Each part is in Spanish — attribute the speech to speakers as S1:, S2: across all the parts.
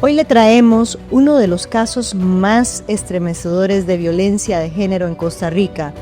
S1: Hoy le traemos uno de los casos más estremecedores de violencia de género en Costa Rica,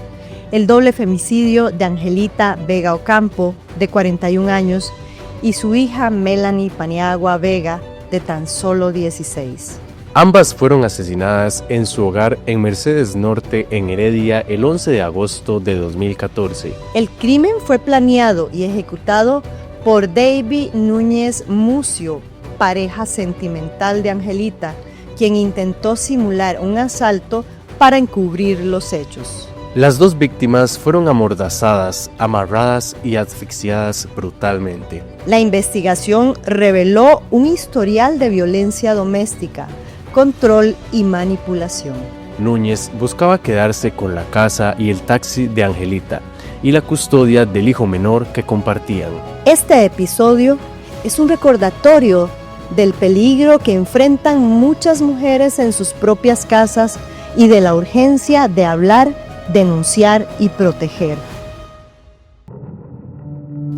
S1: el doble femicidio de Angelita Vega Ocampo, de 41 años, y su hija Melanie Paniagua Vega, de tan solo 16.
S2: Ambas fueron asesinadas en su hogar en Mercedes Norte, en Heredia, el 11 de agosto de 2014.
S1: El crimen fue planeado y ejecutado por David Núñez Mucio, pareja sentimental de Angelita, quien intentó simular un asalto para encubrir los hechos.
S2: Las dos víctimas fueron amordazadas, amarradas y asfixiadas brutalmente.
S1: La investigación reveló un historial de violencia doméstica, control y manipulación.
S2: Núñez buscaba quedarse con la casa y el taxi de Angelita y la custodia del hijo menor que compartían.
S1: Este episodio es un recordatorio del peligro que enfrentan muchas mujeres en sus propias casas y de la urgencia de hablar, denunciar y proteger.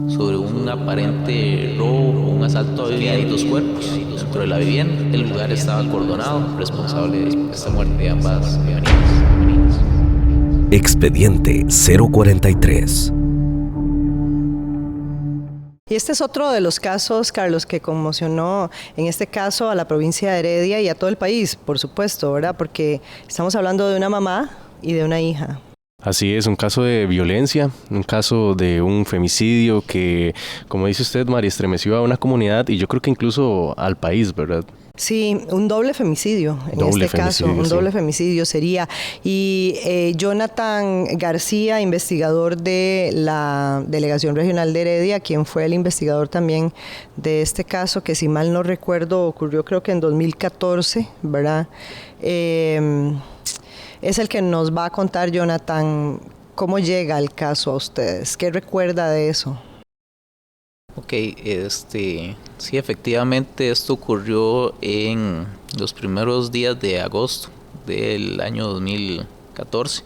S3: Sobre un aparente robo o un asalto que hay dos cuerpos dentro de la vivienda. El lugar estaba acordonado, responsable de esta muerte de ambas femeninas.
S4: Expediente 043.
S1: Y este es otro de los casos, Carlos, que conmocionó, en este caso, a la provincia de Heredia y a todo el país, por supuesto, ¿verdad? Porque estamos hablando de una mamá y de una hija.
S2: Así es, un caso de violencia, un caso de un femicidio que, como dice usted, Mari, estremeció a una comunidad y yo creo que incluso al país, ¿verdad?
S1: Sí, un doble femicidio caso, un doble femicidio sería. Y Jonathan García, investigador de la Delegación Regional de Heredia, quien fue el investigador también de este caso, que si mal no recuerdo ocurrió creo que en 2014, ¿verdad? Es el que nos va a contar, Jonathan, cómo llega el caso a ustedes. ¿Qué recuerda de eso?
S3: Ok, sí, efectivamente esto ocurrió en los primeros días de agosto del año 2014.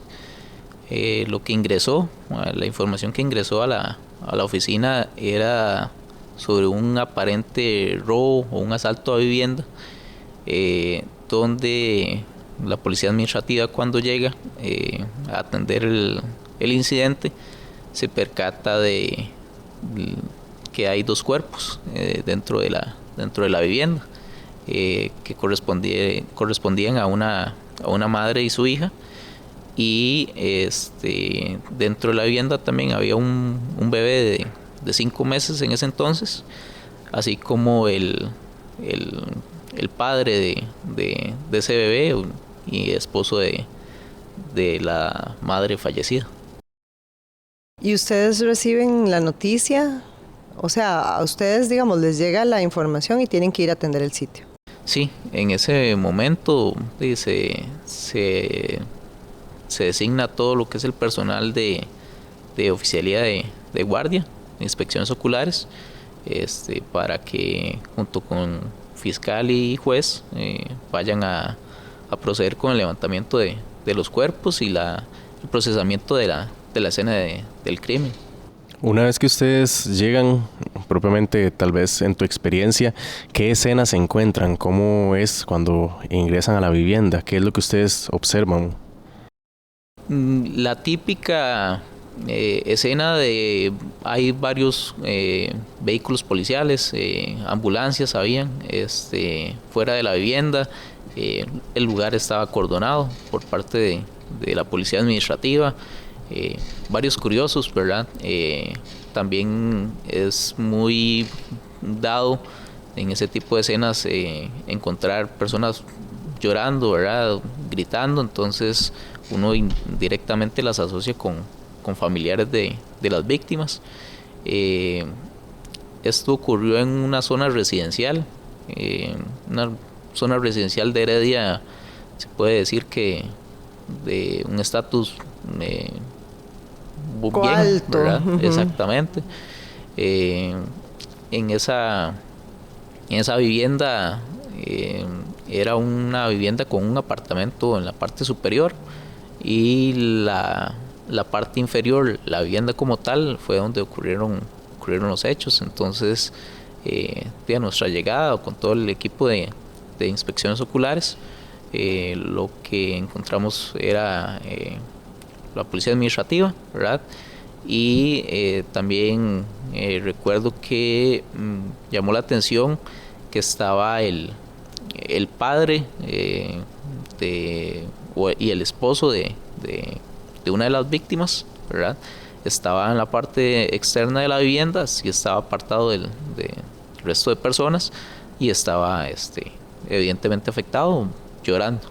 S3: Lo que ingresó, la información que ingresó a la oficina era sobre un aparente robo o un asalto a vivienda, donde la policía administrativa, cuando llega a atender el incidente, se percata de que hay dos cuerpos dentro de la vivienda, que correspondían a una madre y su hija, y dentro de la vivienda también había un bebé de 5 meses en ese entonces, así como el padre de ese bebé y esposo de la madre fallecida.
S1: ¿Y ustedes reciben la noticia? O sea, a ustedes, digamos, les llega la información y tienen que ir a atender el sitio.
S3: Sí, en ese momento se designa todo lo que es el personal de oficialía de guardia, de inspecciones oculares, para que junto con fiscal y juez vayan a proceder con el levantamiento de los cuerpos y el procesamiento de la escena del crimen.
S2: Una vez que ustedes llegan, propiamente tal vez en tu experiencia, ¿qué escenas se encuentran? ¿Cómo es cuando ingresan a la vivienda? ¿Qué es lo que ustedes observan?
S3: La típica escena hay varios vehículos policiales, ambulancias habían fuera de la vivienda. El lugar estaba acordonado por parte de la policía administrativa. Varios curiosos, ¿verdad? También es muy dado en ese tipo de escenas encontrar personas llorando, ¿verdad? Gritando, entonces uno directamente las asocia con familiares de las víctimas. Esto ocurrió en una zona residencial, de Heredia, se puede decir que de un estatus bien
S1: alto,
S3: ¿verdad?
S1: Uh-huh.
S3: Exactamente. En esa vivienda era una vivienda con un apartamento en la parte superior y la parte inferior, la vivienda como tal, fue donde ocurrieron los hechos. Entonces, a nuestra llegada con todo el equipo de de inspecciones oculares. Lo que encontramos era la policía administrativa, ¿verdad? Y también recuerdo que llamó la atención que estaba el padre y el esposo de una de las víctimas, ¿verdad? Estaba en la parte externa de la vivienda, sí estaba apartado del resto de personas y estaba evidentemente afectado, llorando.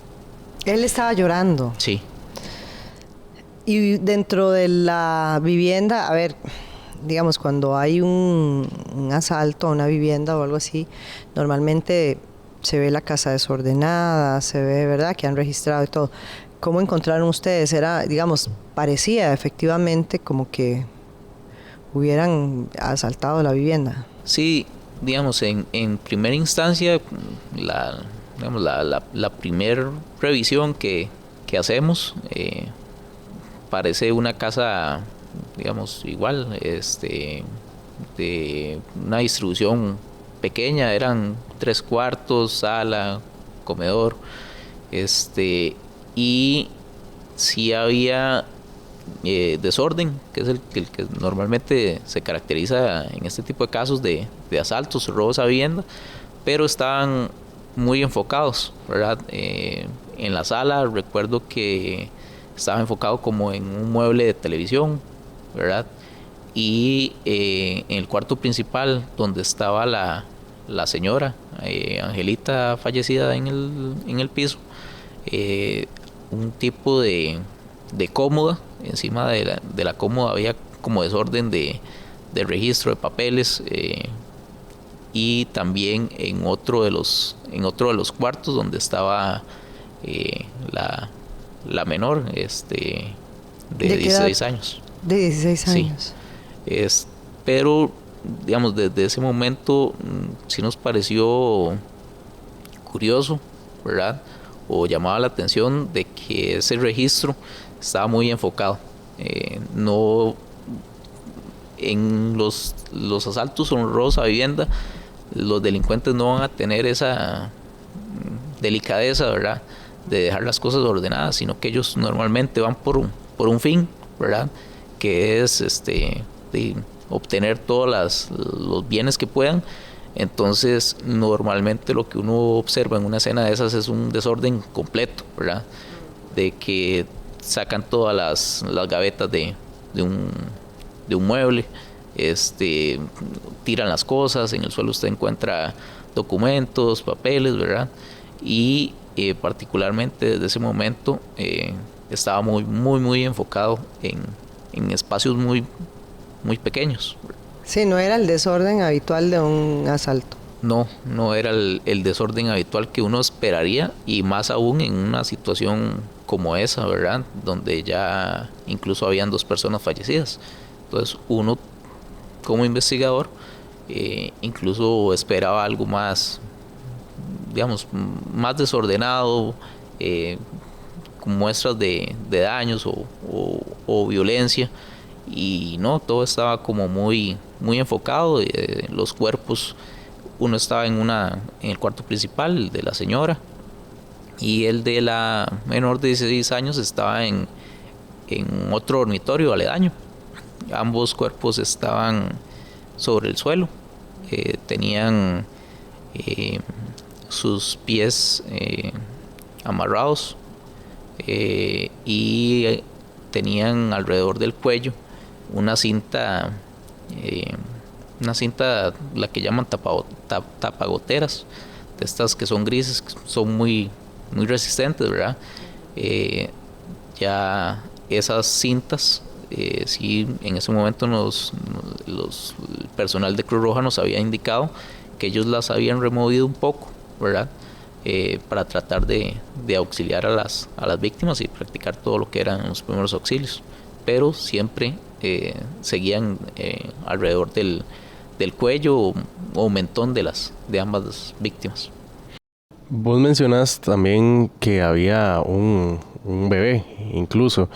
S1: Él estaba llorando.
S3: Sí.
S1: Y dentro de la vivienda, a ver, digamos, cuando hay un asalto a una vivienda o algo así, normalmente se ve la casa desordenada, se ve, ¿verdad?, que han registrado y todo. ¿Cómo encontraron ustedes? Era, digamos, parecía efectivamente como que hubieran asaltado la vivienda.
S3: Sí, digamos, en primera instancia, la primera revisión que hacemos, parece una casa, digamos, igual, de una distribución pequeña, eran 3 cuartos, sala, comedor, y sí había desorden, que es el que normalmente se caracteriza en este tipo de casos de asaltos, robos a vivienda, pero estaban muy enfocados, ¿verdad? En la sala recuerdo que estaba enfocado como en un mueble de televisión, ¿verdad? Y en el cuarto principal, donde estaba la señora Angelita, fallecida en el piso, un tipo de cómoda. Encima de la cómoda había como desorden de registro de papeles, y también en otro de los cuartos donde estaba la menor, de 16 años.
S1: De 16 años.
S3: Sí. Pero, digamos, desde ese momento sí nos pareció curioso, ¿verdad? O llamaba la atención de que ese registro estaba muy enfocado. No, en los asaltos honrosos a vivienda, los delincuentes no van a tener esa delicadeza, ¿verdad?, de dejar las cosas ordenadas, sino que ellos normalmente van por un fin, ¿verdad?, que es de obtener todos los bienes que puedan. Entonces, normalmente lo que uno observa en una escena de esas es un desorden completo, ¿verdad?, de que sacan todas las gavetas de un mueble, tiran las cosas, en el suelo usted encuentra documentos, papeles, ¿verdad? Y particularmente desde ese momento estaba muy enfocado en espacios muy pequeños.
S1: Sí, no era el desorden habitual de un asalto.
S3: No era el desorden habitual que uno esperaría, y más aún en una situación como esa, ¿verdad?, donde ya incluso habían 2 personas fallecidas. Entonces uno, como investigador, incluso esperaba algo más, digamos, más desordenado, con muestras de daños o violencia, y no, todo estaba como muy enfocado. Los cuerpos, uno estaba en el cuarto principal, el de la señora, y el de la menor de 16 años estaba en otro dormitorio aledaño. Ambos cuerpos estaban sobre el suelo, tenían sus pies amarrados, y tenían alrededor del cuello una cinta, la que llaman tapagoteras, de estas que son grises, que son muy resistentes, ¿verdad? Ya esas cintas, sí, en ese momento el personal de Cruz Roja nos había indicado que ellos las habían removido un poco, ¿verdad?, para tratar de auxiliar a las víctimas y practicar todo lo que eran los primeros auxilios, pero siempre seguían alrededor del cuello o mentón de ambas víctimas.
S2: Vos mencionas también que había un bebé, incluso.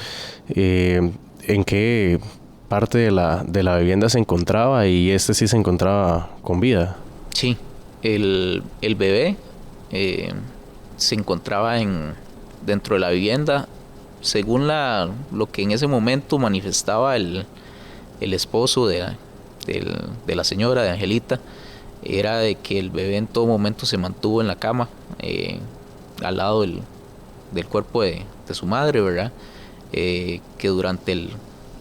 S2: ¿En qué parte de la vivienda se encontraba, y sí se encontraba con vida?
S3: Sí, el bebé se encontraba dentro de la vivienda, según lo que en ese momento manifestaba el esposo de la señora, de Angelita, era de que el bebé en todo momento se mantuvo en la cama, al lado del cuerpo de su madre, ¿verdad? Que durante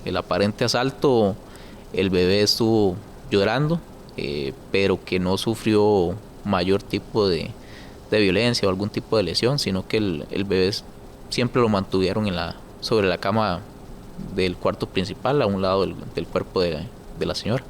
S3: el aparente asalto el bebé estuvo llorando, pero que no sufrió mayor tipo de violencia o algún tipo de lesión, sino que el bebé siempre lo mantuvieron sobre la cama del cuarto principal, a un lado del cuerpo de la señora.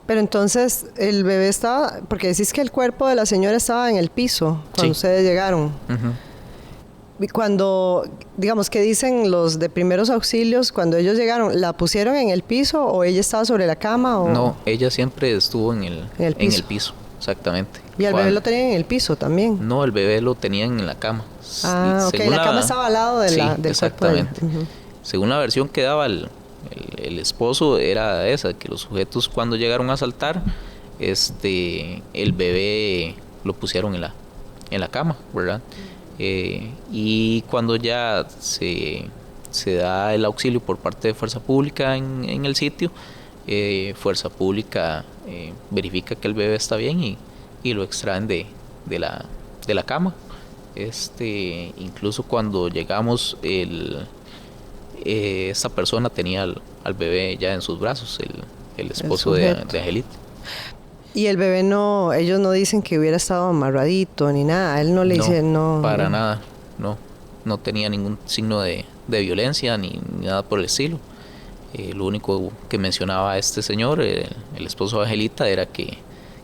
S1: Pero entonces el bebé estaba, porque decís que el cuerpo de la señora estaba en el piso cuando ustedes llegaron. Uh-huh. Y cuando, digamos, ¿qué dicen los de primeros auxilios? Cuando ellos llegaron, ¿la pusieron en el piso o ella estaba sobre la cama? ¿O?
S3: No, ella siempre estuvo en el piso, exactamente.
S1: ¿Y el bebé lo tenían en el piso también?
S3: No, el bebé lo tenían en la cama.
S1: Ok, la cama estaba al lado del
S3: exactamente.
S1: cuerpo de ella. Uh-huh.
S3: Según la versión que daba el esposo, era esa, que los sujetos cuando llegaron a asaltar, el bebé lo pusieron en la cama, ¿verdad? Y cuando ya se da el auxilio por parte de Fuerza Pública en el sitio, Fuerza Pública verifica que el bebé está bien y lo extraen de la cama. Incluso cuando llegamos, esta persona tenía al bebé ya en sus brazos, el esposo de Angelita.
S1: Y el bebé ellos no dicen que hubiera estado amarradito ni nada, él no le dice no.
S3: Para nada, no tenía ningún signo de violencia ni nada por el estilo. Lo único que mencionaba este señor, el esposo de Angelita, era que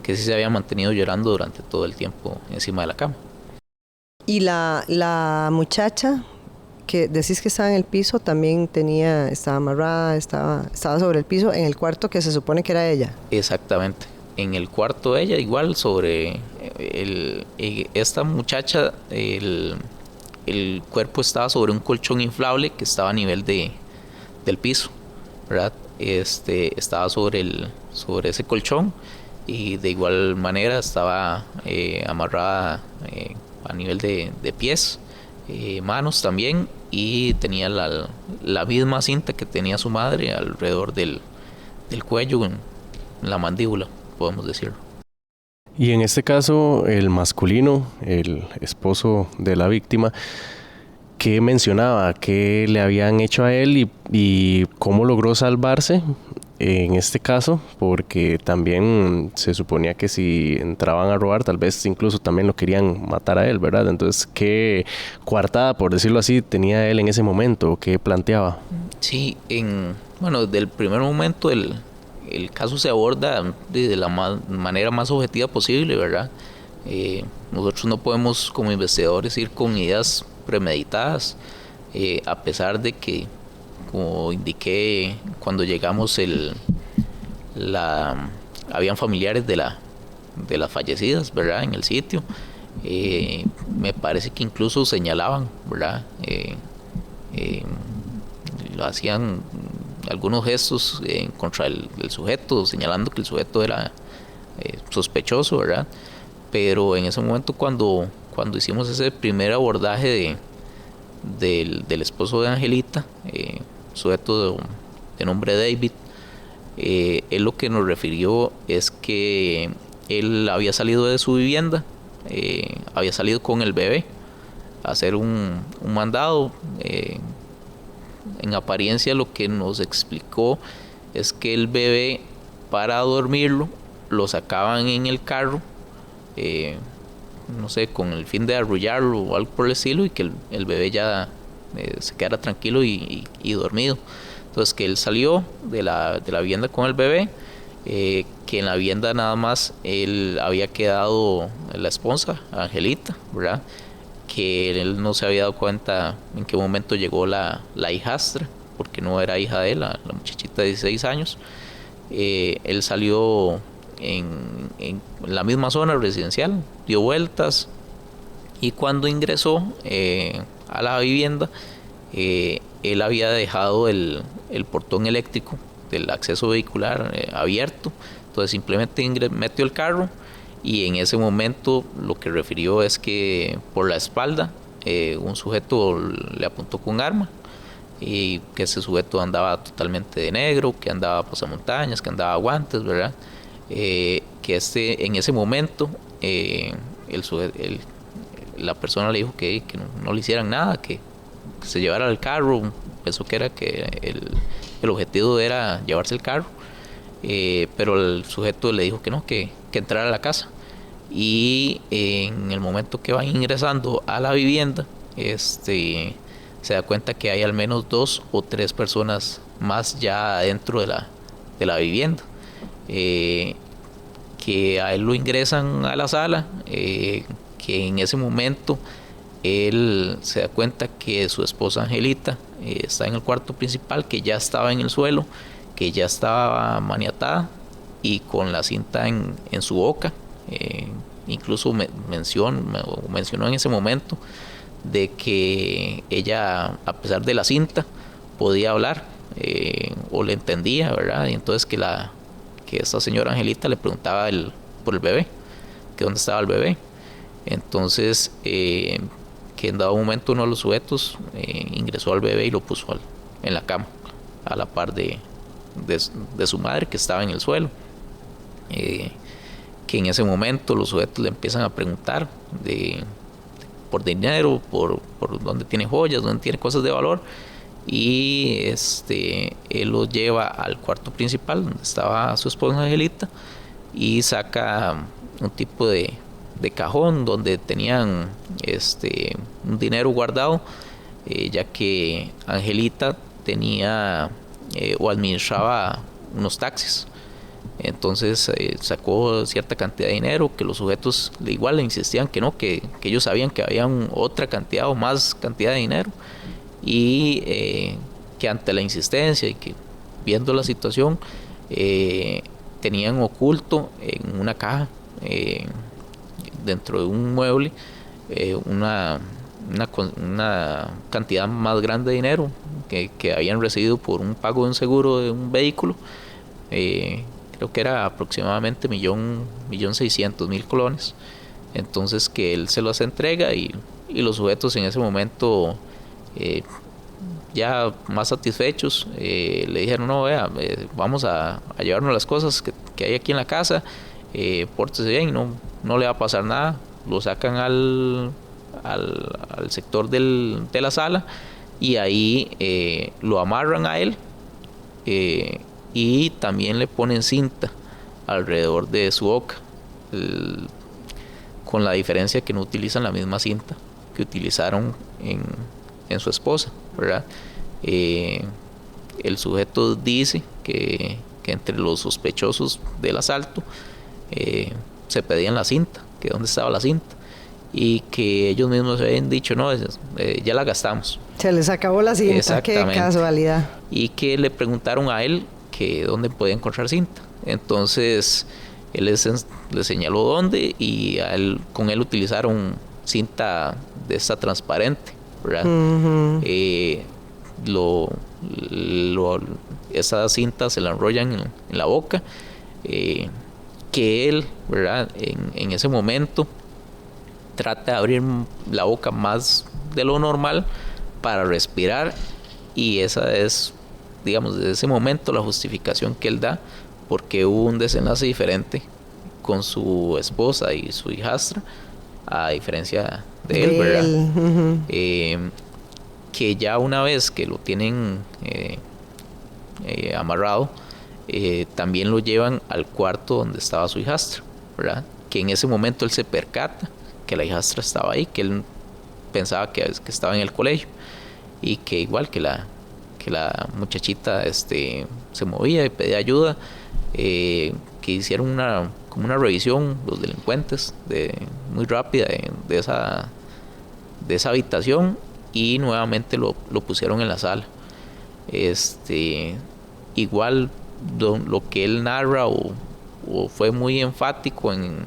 S3: sí se había mantenido llorando durante todo el tiempo encima de la cama.
S1: Y la muchacha que decís que estaba en el piso también estaba amarrada, estaba sobre el piso en el cuarto que se supone que era ella.
S3: Exactamente. En el cuarto de ella, igual sobre esta muchacha, el cuerpo estaba sobre un colchón inflable que estaba a nivel del piso, ¿verdad? Estaba sobre ese colchón y de igual manera estaba amarrada a nivel de pies, manos también, y tenía la misma cinta que tenía su madre alrededor del cuello, en la mandíbula, podemos decirlo.
S2: Y en este caso, el masculino, el esposo de la víctima, ¿qué mencionaba? ¿Qué le habían hecho a él y cómo logró salvarse en este caso? Porque también se suponía que si entraban a robar, tal vez incluso también lo querían matar a él, ¿verdad? Entonces, ¿qué coartada, por decirlo así, tenía él en ese momento? ¿Qué planteaba?
S3: Sí, desde el primer momento el caso se aborda de la manera más objetiva posible, ¿verdad? Nosotros no podemos, como investigadores, ir con ideas premeditadas, a pesar de que, como indiqué, cuando llegamos habían familiares de las fallecidas, ¿verdad?, en el sitio. Me parece que incluso señalaban, ¿verdad? Lo hacían algunos gestos contra el sujeto, señalando que el sujeto era sospechoso, ¿verdad? Pero en ese momento, cuando hicimos ese primer abordaje del esposo de Angelita, sujeto de nombre David, él lo que nos refirió es que él había salido de su vivienda, había salido con el bebé a hacer un mandado. En apariencia, lo que nos explicó es que el bebé, para dormirlo, lo sacaban en el carro, no sé, con el fin de arrullarlo o algo por el estilo, y que el bebé ya se quedara tranquilo y dormido. Entonces, que él salió de la vivienda con el bebé, que en la vivienda nada más él había quedado la esposa, Angelita, ¿verdad? Que él no se había dado cuenta en qué momento llegó la hijastra, porque no era hija de él, la muchachita de 16 años. Él salió en la misma zona residencial, dio vueltas, y cuando ingresó a la vivienda, él había dejado el portón eléctrico del acceso vehicular abierto. Entonces simplemente metió el carro y en ese momento lo que refirió es que por la espalda un sujeto le apuntó con arma, y que ese sujeto andaba totalmente de negro, que andaba pasamontañas, que andaba guantes, ¿verdad? Que en ese momento la persona le dijo que no le hicieran nada, que se llevara al carro. Pensó que era que el objetivo era llevarse el carro, pero el sujeto le dijo que no, que entrara a la casa. Y en el momento que van ingresando a la vivienda, se da cuenta que hay al menos 2 o 3 personas más ya dentro de la vivienda, que a él lo ingresan a la sala, que en ese momento él se da cuenta que su esposa Angelita está en el cuarto principal, que ya estaba en el suelo, que ya estaba maniatada y con la cinta en su boca. Incluso mencionó en ese momento de que ella, a pesar de la cinta, podía hablar, o le entendía, ¿verdad? Y entonces que esta señora Angelita le preguntaba por el bebé, que dónde estaba el bebé. Entonces que en dado momento uno de los sujetos ingresó al bebé y lo puso en la cama, a la par de su madre, que estaba en el suelo. Que en ese momento los sujetos le empiezan a preguntar por dinero, por dónde tiene joyas, dónde tiene cosas de valor, y él lo lleva al cuarto principal donde estaba su esposa Angelita, y saca un tipo de cajón donde tenían un dinero guardado, ya que Angelita tenía o administraba unos taxis. Entonces sacó cierta cantidad de dinero, que los sujetos igual le insistían que no, que ellos sabían que había otra cantidad o más cantidad de dinero, y que ante la insistencia y que viendo la situación tenían oculto en una caja, dentro de un mueble, una cantidad más grande de dinero que habían recibido por un pago de un seguro de un vehículo. Creo que era aproximadamente 1.600.000 colones. Entonces que él se los entrega, y los sujetos en ese momento, ya más satisfechos, le dijeron: no, vea, vamos a llevarnos las cosas que hay aquí en la casa, pórtese bien, no le va a pasar nada. Lo sacan al sector de la sala, y ahí lo amarran a él, y también le ponen cinta alrededor de su boca, con la diferencia que no utilizan la misma cinta que utilizaron en su esposa, ¿verdad? El sujeto dice que entre los sospechosos del asalto se pedían la cinta, que dónde estaba la cinta, y que ellos mismos habían dicho: no, ya la gastamos.
S1: Se les acabó la cinta, qué casualidad.
S3: Y que le preguntaron a él que dónde podía encontrar cinta. Entonces él les señaló dónde, y con él utilizaron cinta de esta transparente, ¿verdad? Uh-huh. Esa cinta se la enrollan en la boca, que él, ¿verdad? En ese momento trata de abrir la boca más de lo normal para respirar, y esa es, digamos, desde ese momento la justificación que él da, porque hubo un desenlace diferente con su esposa y su hijastra, a diferencia de él, ¿verdad? Uh-huh. Que ya una vez que lo tienen amarrado, también lo llevan al cuarto donde estaba su hijastra, ¿verdad? Que en ese momento él se percata que la hijastra estaba ahí, que él pensaba que estaba en el colegio, y que igual que la muchachita se movía y pedía ayuda, que hicieron como una revisión los delincuentes muy rápida de esa habitación, y nuevamente lo pusieron en la sala. Igual lo que él narra o fue muy enfático en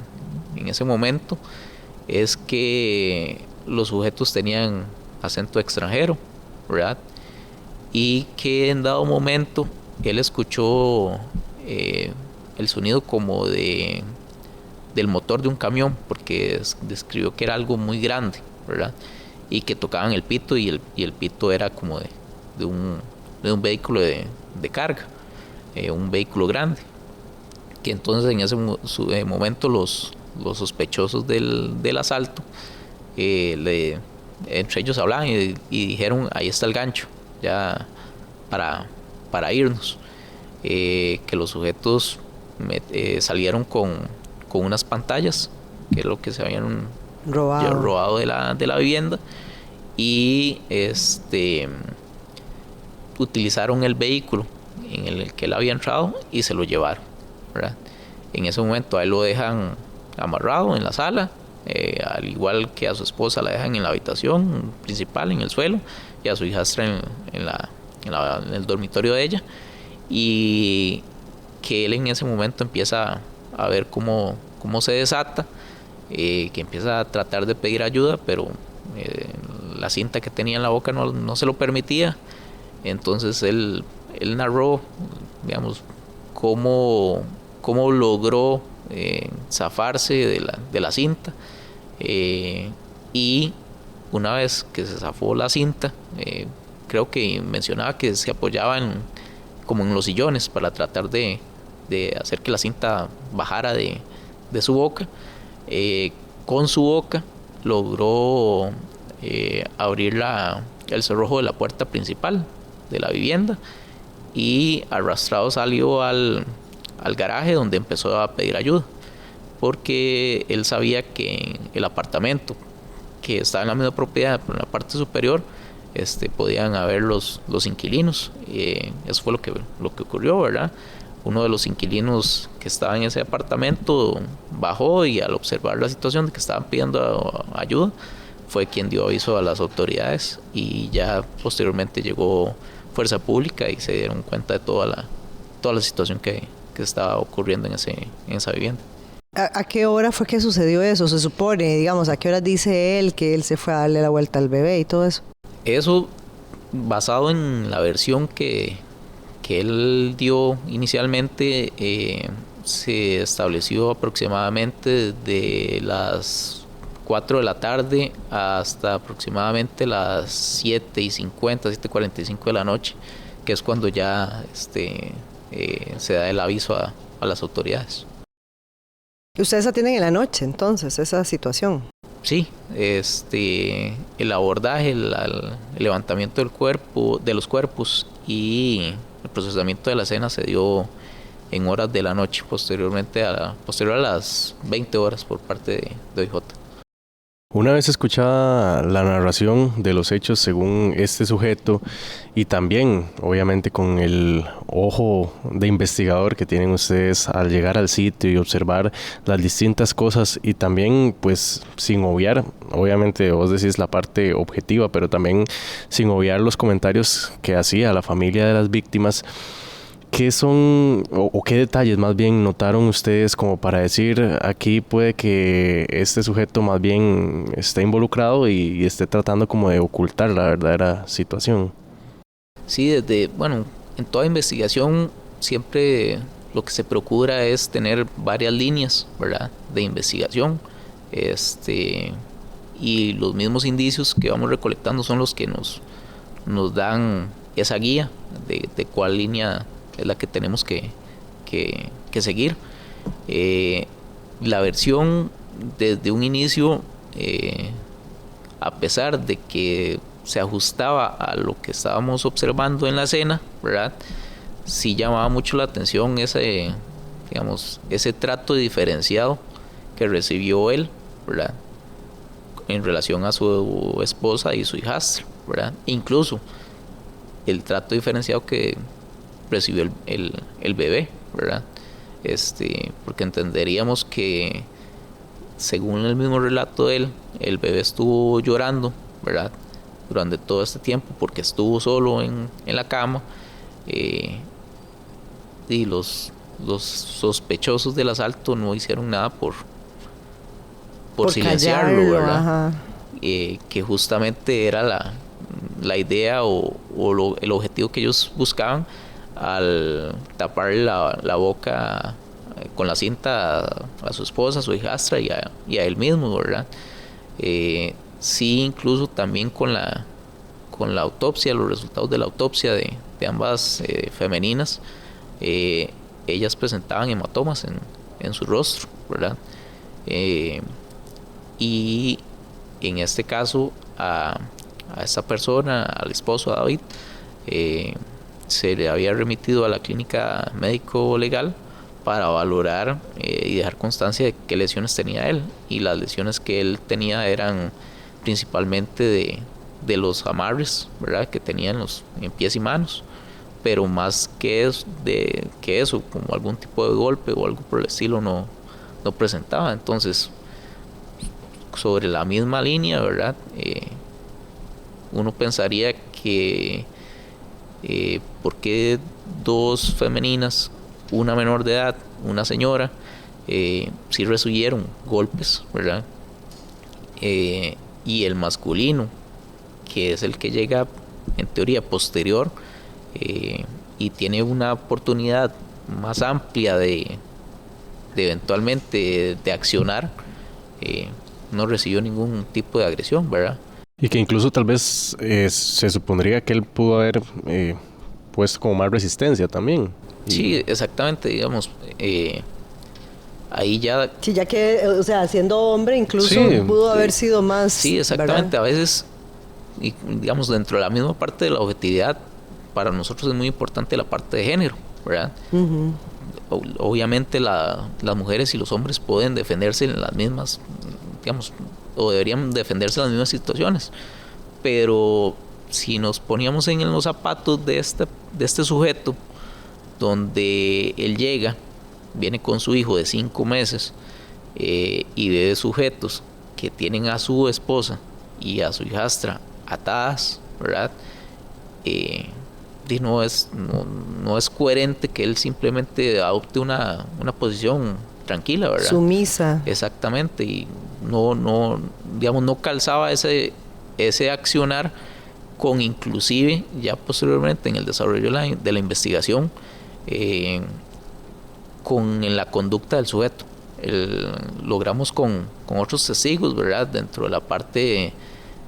S3: ese momento es que los sujetos tenían acento extranjero, ¿verdad? Y que en dado momento él escuchó el sonido como de del motor de un camión, porque describió que era algo muy grande, ¿verdad? Y que tocaban el pito y el pito era como de un vehículo de carga, un vehículo grande. Que entonces en ese momento los sospechosos del asalto, entre ellos hablaban y dijeron, ahí está el gancho, ya para irnos. Que los sujetos salieron con unas pantallas, que es lo que se habían robado de la vivienda, y utilizaron el vehículo en el que él había entrado y se lo llevaron, ¿verdad? En ese momento a él lo dejan amarrado en la sala, al igual que a su esposa la dejan en la habitación principal, en el suelo, y a su hijastra en el dormitorio de ella, y que él en ese momento empieza a ver cómo se desata, que empieza a tratar de pedir ayuda, pero la cinta que tenía en la boca no se lo permitía. Entonces él narró, digamos, cómo logró zafarse de la cinta, y una vez que se zafó la cinta, creo que mencionaba que se apoyaba como en los sillones para tratar de hacer que la cinta bajara de su boca. Con su boca logró abrir el cerrojo de la puerta principal de la vivienda, y arrastrado salió al garaje, donde empezó a pedir ayuda, porque él sabía que el apartamento que estaba en la misma propiedad, pero en la parte superior, podían haber los inquilinos. Eso fue lo que ocurrió, ¿verdad? Uno de los inquilinos que estaba en ese apartamento bajó, y al observar la situación de que estaban pidiendo ayuda, fue quien dio aviso a las autoridades, y ya posteriormente llegó Fuerza Pública y se dieron cuenta de toda la situación que estaba ocurriendo en esa vivienda.
S1: ¿A qué hora fue que sucedió eso? Se supone, digamos, ¿a qué hora dice él que él se fue a darle la vuelta al bebé y todo eso?
S3: Eso basado en la versión que él dio inicialmente, se estableció aproximadamente de las 4 de la tarde hasta aproximadamente las 7:50, 7:45 de la noche, que es cuando ya se da el aviso a las autoridades.
S1: ¿Ustedes atienden en la noche entonces esa situación?
S3: Sí, el abordaje, el levantamiento de los cuerpos y el procesamiento de la escena se dio en horas de la noche, posterior a las 20 horas por parte de OIJ.
S2: Una vez escuchada la narración de los hechos según este sujeto, y también obviamente con el ojo de investigador que tienen ustedes al llegar al sitio y observar las distintas cosas, y también pues sin obviar, obviamente vos decís la parte objetiva, pero también sin obviar los comentarios que hacía la familia de las víctimas, ¿qué son o qué detalles más bien notaron ustedes como para decir aquí puede que este sujeto más bien esté involucrado y esté tratando como de ocultar la verdadera situación?
S3: Sí, en toda investigación siempre lo que se procura es tener varias líneas, ¿verdad?, de investigación, y los mismos indicios que vamos recolectando son los que nos dan esa guía de cuál línea es la que tenemos que seguir. La versión desde un inicio, a pesar de que se ajustaba a lo que estábamos observando en la escena, ¿verdad?, sí llamaba mucho la atención ese trato diferenciado que recibió él, ¿verdad?, en relación a su esposa y su hijastra, ¿verdad? Incluso el trato diferenciado que recibió el bebé, ¿verdad? Porque entenderíamos que, según el mismo relato de él, el bebé estuvo llorando, ¿verdad?, durante todo este tiempo porque estuvo solo en la cama, y los sospechosos del asalto no hicieron nada por silenciarlo, ¿verdad? Que justamente era la idea o el objetivo que ellos buscaban al tapar la boca con la cinta a su esposa, a su hijastra y a él mismo, ¿verdad? Sí, incluso también con la autopsia, los resultados de la autopsia de ambas femeninas, ellas presentaban hematomas en su rostro, ¿verdad? Y en este caso a esta persona, al esposo, a David, se le había remitido a la clínica médico-legal para valorar y dejar constancia de qué lesiones tenía él. Y las lesiones que él tenía eran principalmente de los amarres, ¿verdad?, que tenía en pies y manos, pero más que eso, como algún tipo de golpe o algo por el estilo, no presentaba. Entonces, sobre la misma línea, ¿verdad?, uno pensaría que ¿por qué dos femeninas, una menor de edad, una señora, sí recibieron golpes, ¿verdad? Y el masculino, que es el que llega en teoría posterior, y tiene una oportunidad más amplia de eventualmente de accionar, no recibió ningún tipo de agresión, ¿verdad?
S2: Y que incluso tal vez se supondría que él pudo haber puesto como más resistencia también.
S3: Sí, exactamente, digamos, ahí ya...
S1: Sí, ya que, o sea, siendo hombre incluso pudo haber sido más...
S3: Sí, exactamente, ¿verdad? A veces, y digamos, dentro de la misma parte de la objetividad, para nosotros es muy importante la parte de género, ¿verdad? Uh-huh. Obviamente las mujeres y los hombres pueden defenderse en las mismas, digamos, o deberían defenderse en las mismas situaciones, pero si nos poníamos en los zapatos de este sujeto, donde él llega, viene con su hijo de 5 meses, y ve sujetos que tienen a su esposa y a su hijastra atadas, ¿verdad? No es coherente que él simplemente adopte una posición tranquila, ¿verdad?
S1: Sumisa.
S3: Exactamente, y no calzaba ese accionar con, inclusive ya posteriormente en el desarrollo de la investigación, con la conducta del sujeto. Logramos con otros testigos, ¿verdad?, dentro de la parte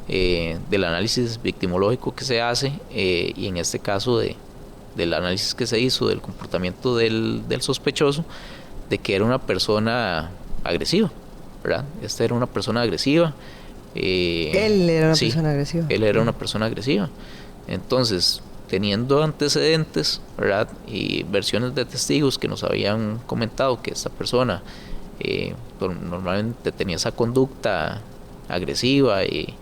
S3: del análisis victimológico que se hace, y en este caso del análisis que se hizo del comportamiento del sospechoso, de que era una persona agresiva, ¿verdad? Esta era una persona agresiva.
S1: Él era una persona agresiva.
S3: Él era una persona agresiva. Entonces, teniendo antecedentes, ¿verdad?, y versiones de testigos que nos habían comentado que esta persona normalmente tenía esa conducta agresiva y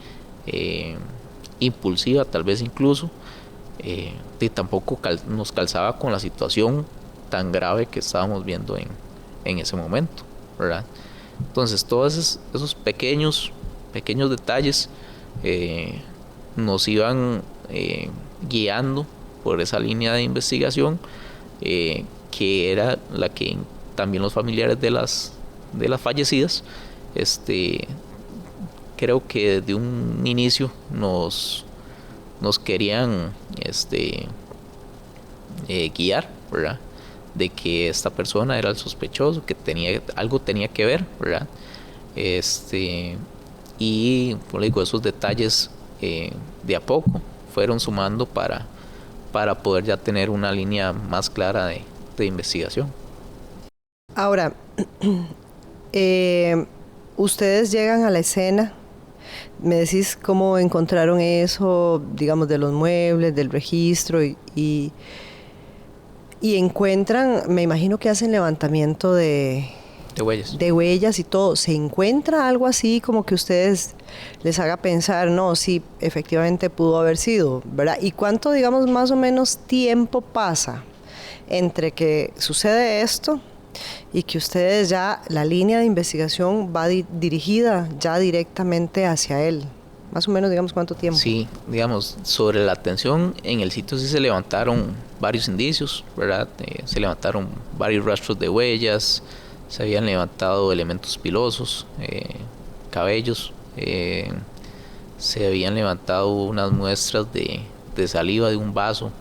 S3: impulsiva, tal vez incluso, y tampoco nos calzaba con la situación tan grave que estábamos viendo en ese momento, ¿verdad? Entonces, todos esos pequeños detalles nos iban guiando por esa línea de investigación, que era la que también los familiares de las fallecidas, creo que desde un inicio nos querían guiar, ¿verdad?, de que esta persona era el sospechoso, que algo tenía que ver, ¿verdad? Y como le digo, esos detalles de a poco fueron sumando para poder ya tener una línea más clara de investigación.
S1: Ahora, ustedes llegan a la escena, me decís cómo encontraron eso, digamos, de los muebles, del registro, y encuentran, me imagino que hacen levantamiento de huellas y todo. ¿Se encuentra algo así como que ustedes les haga pensar, no, sí, efectivamente pudo haber sido, ¿verdad? ¿Y cuánto, digamos, más o menos tiempo pasa entre que sucede esto y que ustedes ya, la línea de investigación va dirigida ya directamente hacia él? Más o menos, digamos, ¿cuánto tiempo?
S3: Sí, digamos, sobre la atención en el sitio sí se levantaron varios indicios, ¿verdad? Se levantaron varios rastros de huellas, se habían levantado elementos pilosos, cabellos, se habían levantado unas muestras de saliva de un vaso,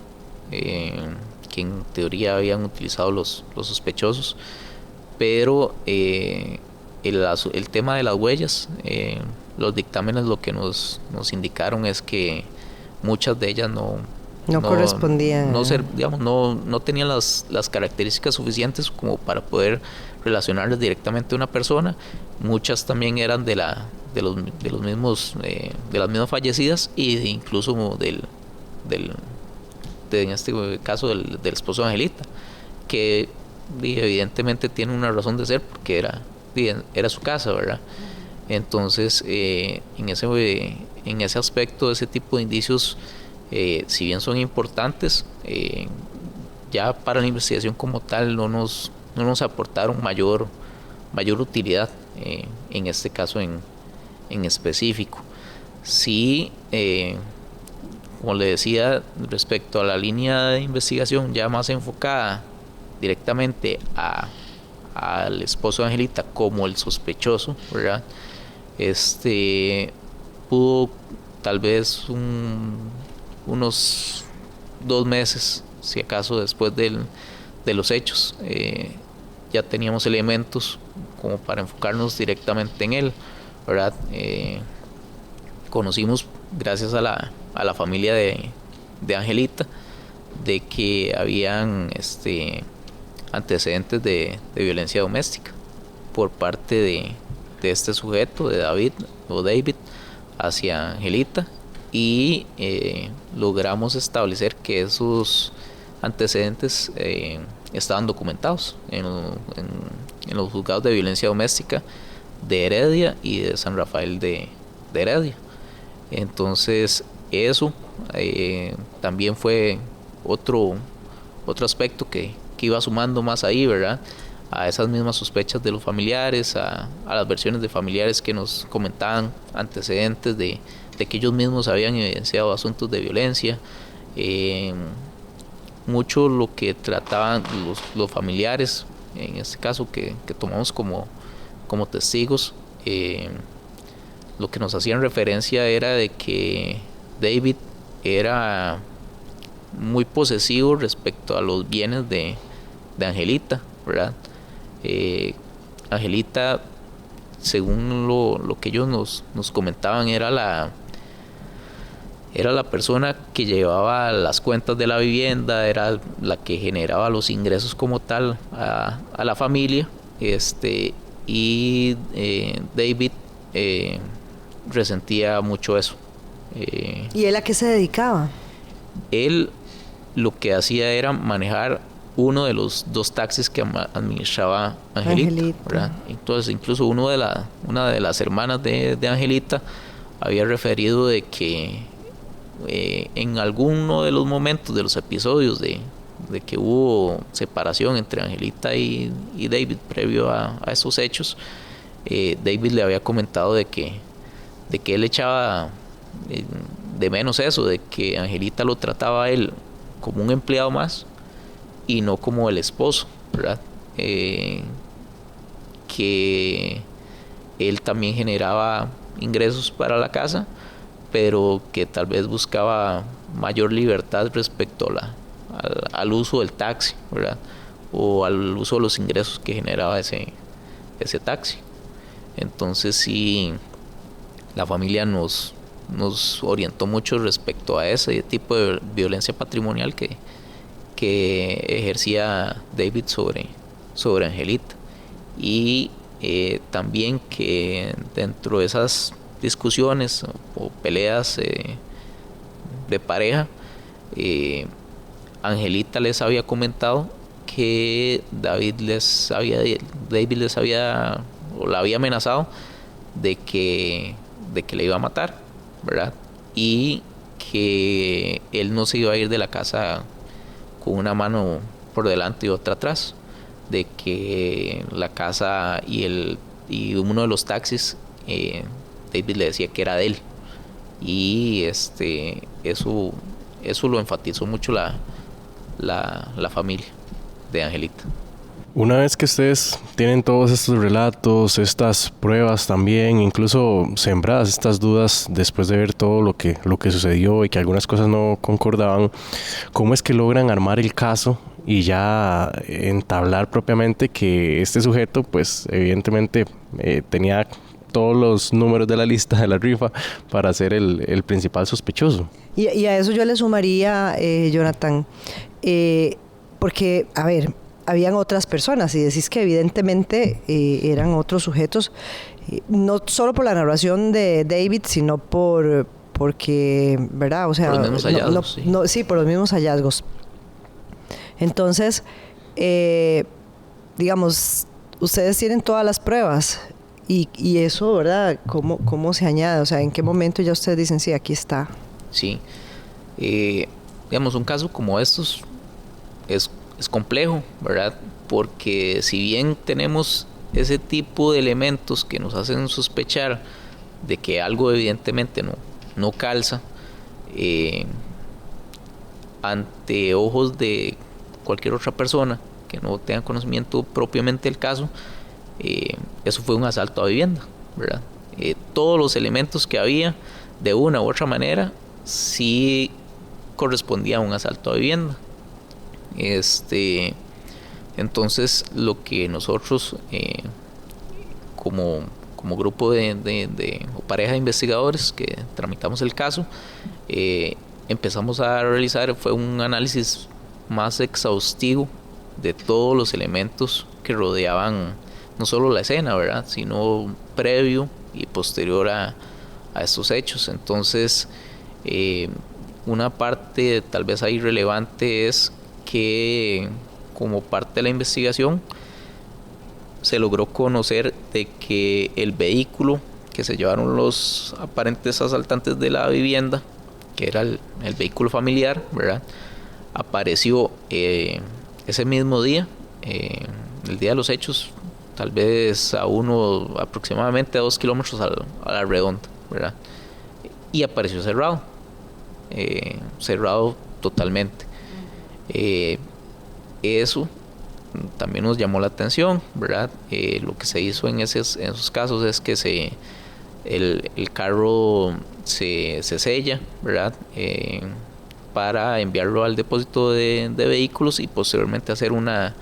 S3: que en teoría habían utilizado los sospechosos, pero el tema de las huellas, los dictámenes lo que nos indicaron es que muchas de ellas no
S1: correspondían,
S3: no tenían las características suficientes como para poder relacionarlas directamente a una persona. Muchas también eran de los mismos, de las mismas fallecidas, y incluso en este caso del esposo de Angelita, que evidentemente tiene una razón de ser porque era su casa, ¿verdad? Entonces, en ese aspecto, ese tipo de indicios, si bien son importantes, ya para la investigación como tal no nos aportaron mayor utilidad, en este caso en específico. Sí, como le decía, respecto a la línea de investigación ya más enfocada directamente al esposo de Angelita como el sospechoso, ¿verdad? Pudo tal vez unos 2 meses, si acaso, después de los hechos, ya teníamos elementos como para enfocarnos directamente en él, ¿verdad? Conocimos, gracias a la familia de Angelita, de que habían antecedentes de violencia doméstica por parte de este sujeto, de David hacia Angelita, y logramos establecer que esos antecedentes estaban documentados en los juzgados de violencia doméstica de Heredia y de San Rafael de Heredia. Entonces eso también fue otro aspecto que iba sumando más ahí, ¿verdad? A esas mismas sospechas de los familiares, a las versiones de familiares que nos comentaban antecedentes de que ellos mismos habían evidenciado asuntos de violencia. Mucho lo que trataban los familiares, en este caso que tomamos como testigos, lo que nos hacían referencia era de que David era muy posesivo respecto a los bienes de Angelita, ¿verdad? Angelita, según lo que ellos nos comentaban, era la persona que llevaba las cuentas de la vivienda, era la que generaba los ingresos como tal a la familia, y David resentía mucho eso.
S1: ¿Y él a qué se dedicaba?
S3: Él lo que hacía era manejar uno de los 2 taxis que administraba Angelita. ¿Verdad? Entonces, incluso una de las hermanas de Angelita había referido de que en alguno de los momentos de los episodios de que hubo separación entre Angelita y David previo a esos hechos, David le había comentado de que él echaba de menos eso, de que Angelita lo trataba a él como un empleado más y no como el esposo, ¿verdad? Que él también generaba ingresos para la casa, pero que tal vez buscaba mayor libertad respecto al uso del taxi, ¿verdad? O al uso de los ingresos que generaba ese taxi. Entonces sí, la familia nos orientó mucho respecto a ese tipo de violencia patrimonial que ejercía David sobre Angelita, y también que dentro de esas discusiones o peleas de pareja, Angelita les había comentado que David les había o la había amenazado de que le iba a matar, ¿verdad? Y que él no se iba a ir de la casa con una mano por delante y otra atrás, de que la casa y uno de los taxis, David le decía que era de él, y eso lo enfatizó mucho la familia de Angelita.
S2: Una vez que ustedes tienen todos estos relatos, estas pruebas también, incluso sembradas estas dudas después de ver todo lo que sucedió y que algunas cosas no concordaban, ¿cómo es que logran armar el caso y ya entablar propiamente que este sujeto, pues evidentemente tenía todos los números de la lista de la rifa para ser el principal sospechoso.
S1: Y a eso yo le sumaría, Jonathan, porque, a ver, habían otras personas y decís que evidentemente eran otros sujetos, no solo por la narración de David, sino porque, ¿verdad? O sea,
S3: por los mismos hallazgos.
S1: Sí, por los mismos hallazgos. Entonces, digamos, ustedes tienen todas las pruebas y eso, ¿verdad? ¿Cómo se añade? O sea, ¿en qué momento ya ustedes dicen, sí, aquí está?
S3: Sí. Digamos, un caso como estos es complejo, ¿verdad? Porque si bien tenemos ese tipo de elementos que nos hacen sospechar de que algo evidentemente no calza, ante ojos de cualquier otra persona que no tenga conocimiento propiamente del caso, eso fue un asalto a vivienda, ¿verdad? Todos los elementos que había, de una u otra manera, sí correspondía a un asalto a vivienda. Entonces, lo que nosotros como grupo o pareja de investigadores que tramitamos el caso, empezamos a realizar fue un análisis más exhaustivo de todos los elementos que rodeaban no solo la escena, ¿verdad?, sino previo y posterior a estos hechos. Entonces, una parte tal vez ahí relevante es que como parte de la investigación se logró conocer de que el vehículo que se llevaron los aparentes asaltantes de la vivienda, que era el vehículo familiar, ¿verdad?, apareció ese mismo día, el día de los hechos, tal vez aproximadamente a 2 kilómetros a la redonda, ¿verdad?, y apareció cerrado totalmente. Eso también nos llamó la atención, ¿verdad? Lo que se hizo en esos casos es que el carro se sella, ¿verdad?, para enviarlo al depósito de vehículos y posteriormente hacer una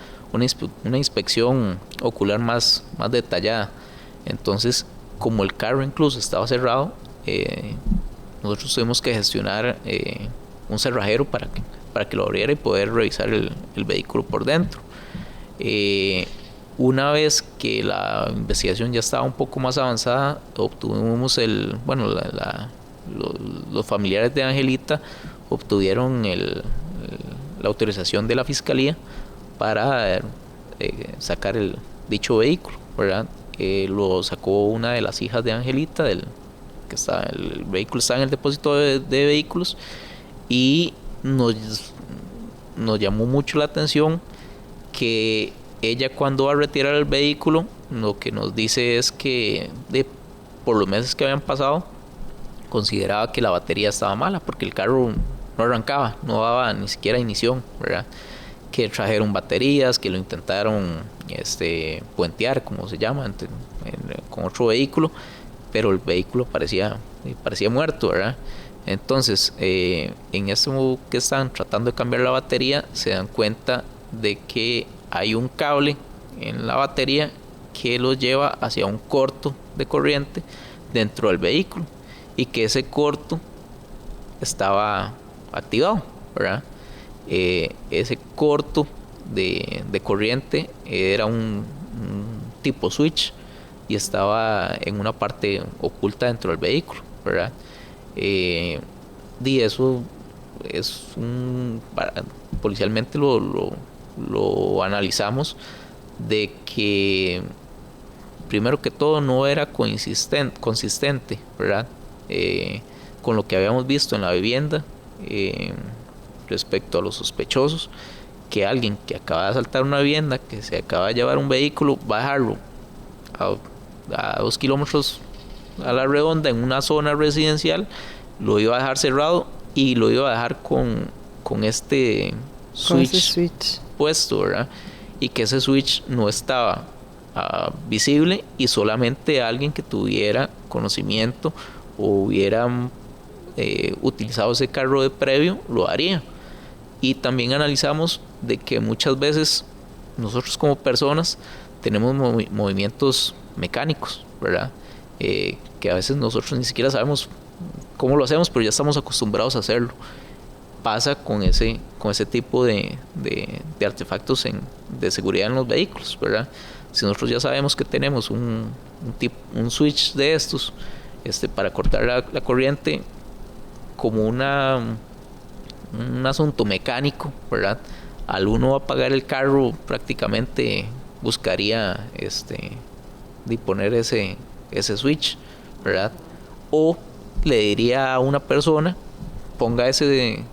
S3: inspección ocular más detallada. Entonces, como el carro incluso estaba cerrado, nosotros tuvimos que gestionar un cerrajero para que lo abriera y poder revisar el vehículo por dentro. Una vez que la investigación ya estaba un poco más avanzada, obtuvimos los familiares de Angelita obtuvieron la autorización de la fiscalía para sacar dicho vehículo, ¿verdad? Lo sacó una de las hijas de Angelita, el vehículo está en el depósito de vehículos, y nos llamó mucho la atención que ella, cuando va a retirar el vehículo, lo que nos dice es que por los meses que habían pasado consideraba que la batería estaba mala porque el carro no arrancaba, no daba ni siquiera ignición, ¿verdad? Que trajeron baterías, que lo intentaron puentear, como se llama, con otro vehículo, pero el vehículo parecía muerto, ¿verdad? Entonces, en eso que están tratando de cambiar la batería, se dan cuenta de que hay un cable en la batería que lo lleva hacia un corto de corriente dentro del vehículo, y que ese corto estaba activado, ¿verdad? Ese corto de corriente era un tipo switch y estaba en una parte oculta dentro del vehículo, ¿verdad? Y eso es policialmente lo analizamos, de que primero que todo no era consistente, ¿verdad?, con lo que habíamos visto en la vivienda respecto a los sospechosos, que alguien que acaba de asaltar una vivienda, que se acaba de llevar un vehículo, va a dejarlo a 2 kilómetros a la redonda en una zona residencial, lo iba a dejar cerrado y lo iba a dejar con este switch puesto, ¿verdad? Y que ese switch no estaba visible, y solamente alguien que tuviera conocimiento o hubiera utilizado ese carro de previo lo haría. Y también analizamos de que muchas veces nosotros como personas tenemos movimientos mecánicos, ¿verdad? Que a veces nosotros ni siquiera sabemos cómo lo hacemos, pero ya estamos acostumbrados a hacerlo. Pasa con ese tipo de artefactos de seguridad en los vehículos, ¿verdad? Si nosotros ya sabemos que tenemos un switch de estos para cortar la corriente como un asunto mecánico, ¿verdad? Al uno apagar el carro prácticamente buscaría de poner ese switch, ¿verdad? O le diría a una persona ponga ese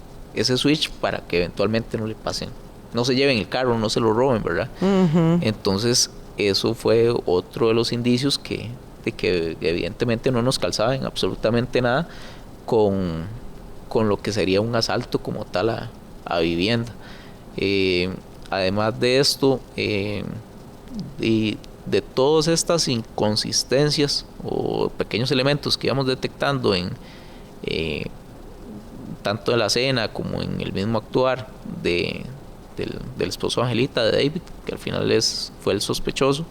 S3: switch para que eventualmente no le pasen, no se lleven el carro, no se lo roben, ¿verdad? Uh-huh. Entonces eso fue otro de los indicios de que evidentemente no nos calzaba en absolutamente nada con lo que sería un asalto como tal a vivienda. Además de esto, y de todas estas inconsistencias o pequeños elementos que íbamos detectando en tanto de la escena como en el mismo actuar del esposo de Angelita, de David, que al final fue el sospechoso,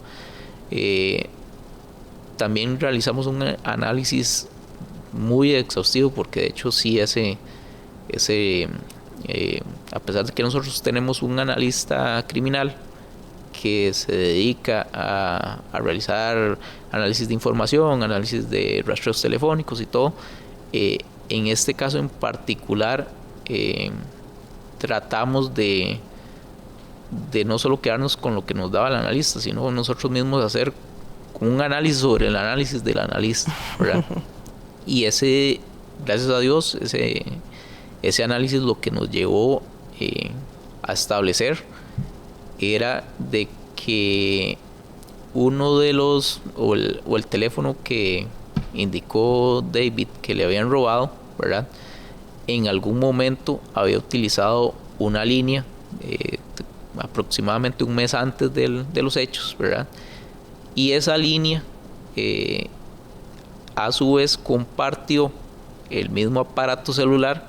S3: también realizamos un análisis muy exhaustivo, porque de hecho sí a pesar de que nosotros tenemos un analista criminal que se dedica a realizar análisis de información, análisis de rastreos telefónicos y todo, en este caso en particular tratamos de no solo quedarnos con lo que nos daba el analista, sino nosotros mismos hacer un análisis sobre el análisis del analista, ¿verdad? Y gracias a Dios, ese análisis lo que nos llevó a establecer era de que uno de los, o el teléfono que indicó David que le habían robado, ¿verdad? En algún momento había utilizado una línea aproximadamente un mes antes de los hechos, ¿verdad? Y esa línea a su vez compartió el mismo aparato celular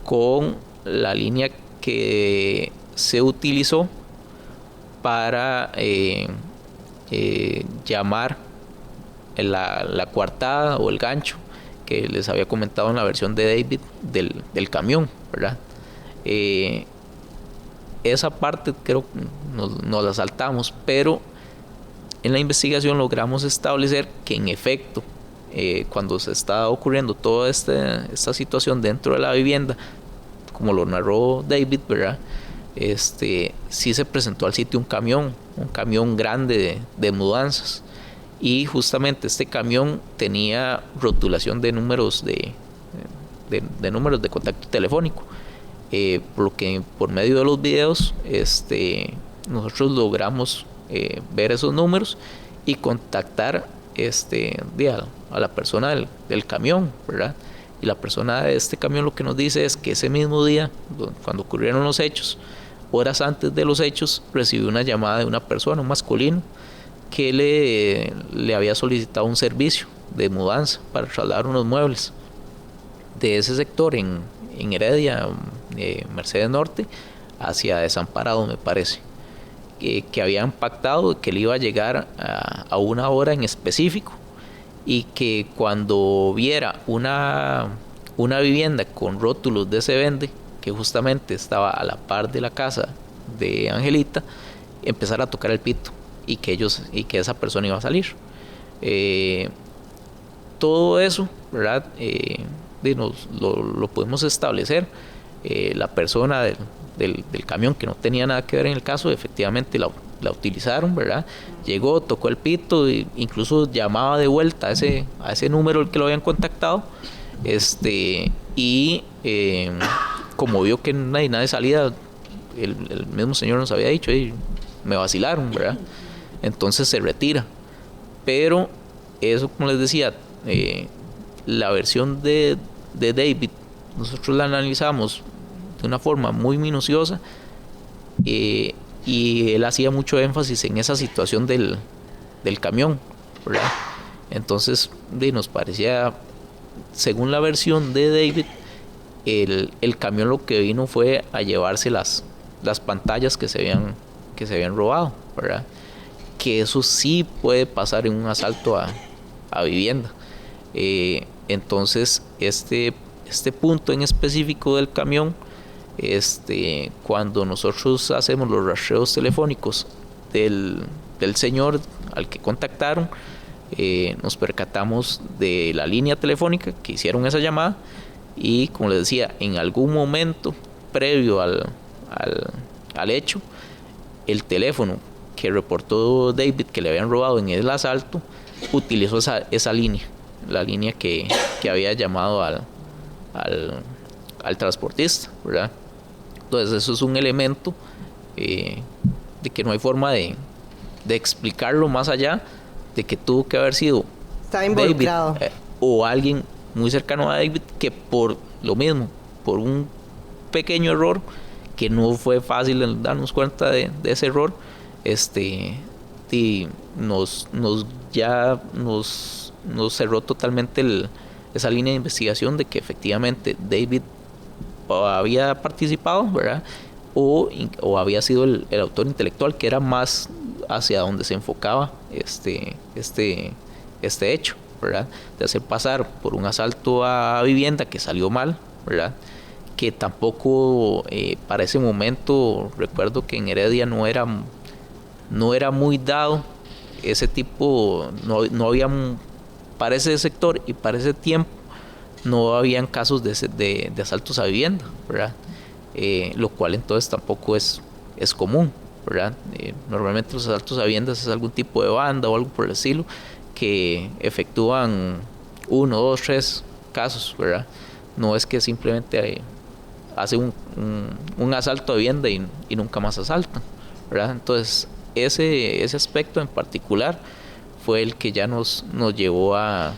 S3: con la línea que se utilizó para llamar la coartada o el gancho que les había comentado en la versión de David del camión, ¿verdad? Esa parte creo que nos la saltamos, pero en la investigación logramos establecer que en efecto cuando se estaba ocurriendo toda esta situación dentro de la vivienda, como lo narró David, ¿verdad? Sí se presentó al sitio un camión grande de mudanzas, y justamente este camión tenía rotulación de números de números de contacto telefónico, por lo que por medio de los videos nosotros logramos ver esos números y contactar a la persona del camión, ¿verdad? Y la persona de este camión lo que nos dice es que ese mismo día, cuando ocurrieron los hechos, horas antes de los hechos, recibió una llamada de una persona, un masculino, que le había solicitado un servicio de mudanza para trasladar unos muebles de ese sector en Heredia, Mercedes Norte, hacia Desamparado, me parece, que habían pactado que le iba a llegar a una hora en específico, y que cuando viera una vivienda con rótulos de se vende, que justamente estaba a la par de la casa de Angelita, empezara a tocar el pito y que esa persona iba a salir. Todo eso, ¿verdad? Lo podemos establecer. La persona del camión, que no tenía nada que ver en el caso, efectivamente la utilizaron, ¿verdad? Llegó, tocó el pito, e incluso llamaba de vuelta a ese número al que lo habían contactado, y como vio que nadie salía, el mismo señor nos había dicho, me vacilaron, ¿verdad? Entonces se retira. Pero eso, como les decía, la versión de David nosotros la analizamos de una forma muy minuciosa, y él hacía mucho énfasis en esa situación del camión, ¿verdad? Entonces nos parecía, según la versión de David, el camión lo que vino fue a llevarse las pantallas que se habían robado, ¿verdad? Que eso sí puede pasar en un asalto a vivienda. Entonces este punto en específico del camión, cuando nosotros hacemos los rastreos telefónicos del señor al que contactaron, nos percatamos de la línea telefónica que hicieron esa llamada, y como les decía, en algún momento previo al hecho, el teléfono que reportó David que le habían robado en el asalto utilizó esa línea, la línea que había llamado al transportista, ¿verdad? Entonces eso es un elemento de que no hay forma de explicarlo más allá de que tuvo que haber sido
S1: está involucrado
S3: David, o alguien muy cercano a David, que por lo mismo, por un pequeño error que no fue fácil darnos cuenta de ese error, nos cerró totalmente esa línea de investigación de que efectivamente David había participado, ¿verdad? O había sido el autor intelectual, que era más hacia donde se enfocaba este hecho, ¿verdad? De hacer pasar por un asalto a vivienda que salió mal, ¿verdad? Que tampoco para ese momento, recuerdo que en Heredia no era muy dado ese tipo, no había, para ese sector y para ese tiempo no habían casos de asaltos a vivienda, ¿verdad? Lo cual entonces tampoco es común, ¿verdad? Normalmente los asaltos a viviendas es algún tipo de banda o algo por el estilo que efectúan 1, 2, 3 casos, ¿verdad? No es que simplemente hace un asalto a vivienda y nunca más asaltan, ¿verdad? Entonces ese aspecto en particular fue el que ya nos llevó a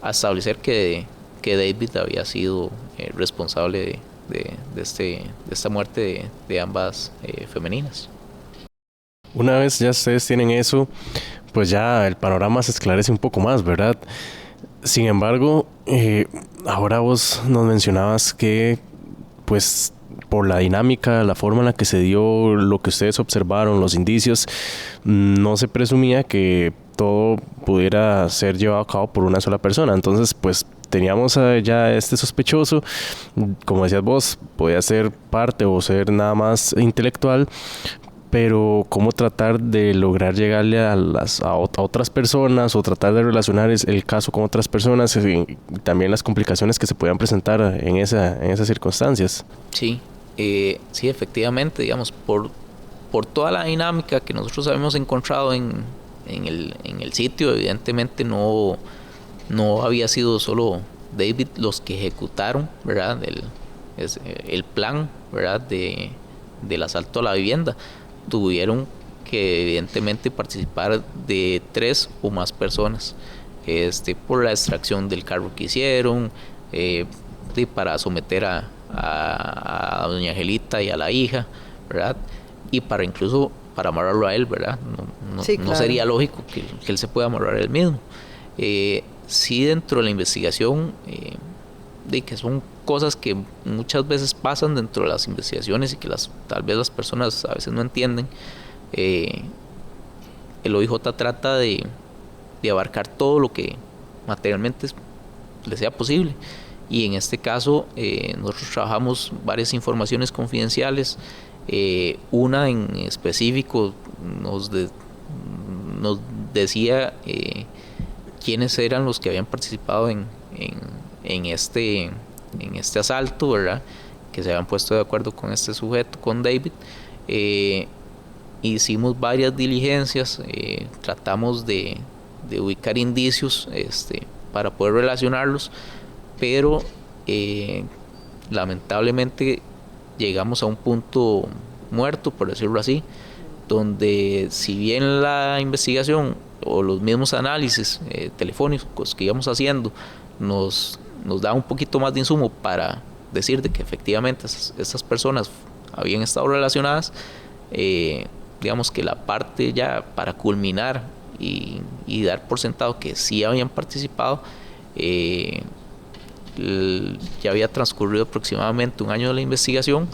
S3: establecer que David había sido responsable de esta muerte de ambas femeninas.
S2: Una vez ya ustedes tienen eso, pues ya el panorama se esclarece un poco más, ¿verdad? Sin embargo, ahora vos nos mencionabas que, pues, por la dinámica, la forma en la que se dio lo que ustedes observaron, los indicios, no se presumía que todo pudiera ser llevado a cabo por una sola persona. Entonces, pues, teníamos ya este sospechoso, como decías vos, podía ser parte o ser nada más intelectual, pero cómo tratar de lograr llegarle a otras personas o tratar de relacionar el caso con otras personas y también las complicaciones que se podían presentar en esas circunstancias.
S3: Sí, sí, efectivamente, digamos, por toda la dinámica que nosotros habíamos encontrado en el sitio, evidentemente no había sido solo David los que ejecutaron, ¿verdad? El plan, ¿verdad? Del asalto a la vivienda. Tuvieron que evidentemente participar de 3 o más personas, por la extracción del carro que hicieron, para someter a doña Angelita y a la hija, ¿verdad? Y incluso para amarrarlo a él, ¿verdad? Sí, claro. No sería lógico que él se pueda amarrar él mismo. Sí, dentro de la investigación, que son cosas que muchas veces pasan dentro de las investigaciones y que tal vez las personas a veces no entienden. El OIJ trata de abarcar todo lo que materialmente le sea posible, y en este caso nosotros trabajamos varias informaciones confidenciales. Una en específico nos decía quiénes eran los que habían participado en este asalto, ¿verdad? Que se habían puesto de acuerdo con este sujeto, con David. Hicimos varias diligencias, tratamos de ubicar indicios para poder relacionarlos, pero lamentablemente llegamos a un punto muerto, por decirlo así, donde si bien la investigación o los mismos análisis telefónicos que íbamos haciendo nos da un poquito más de insumo para decir de que efectivamente estas personas habían estado relacionadas, digamos que la parte ya para culminar y dar por sentado que sí habían participado, ya había transcurrido aproximadamente un año de la investigación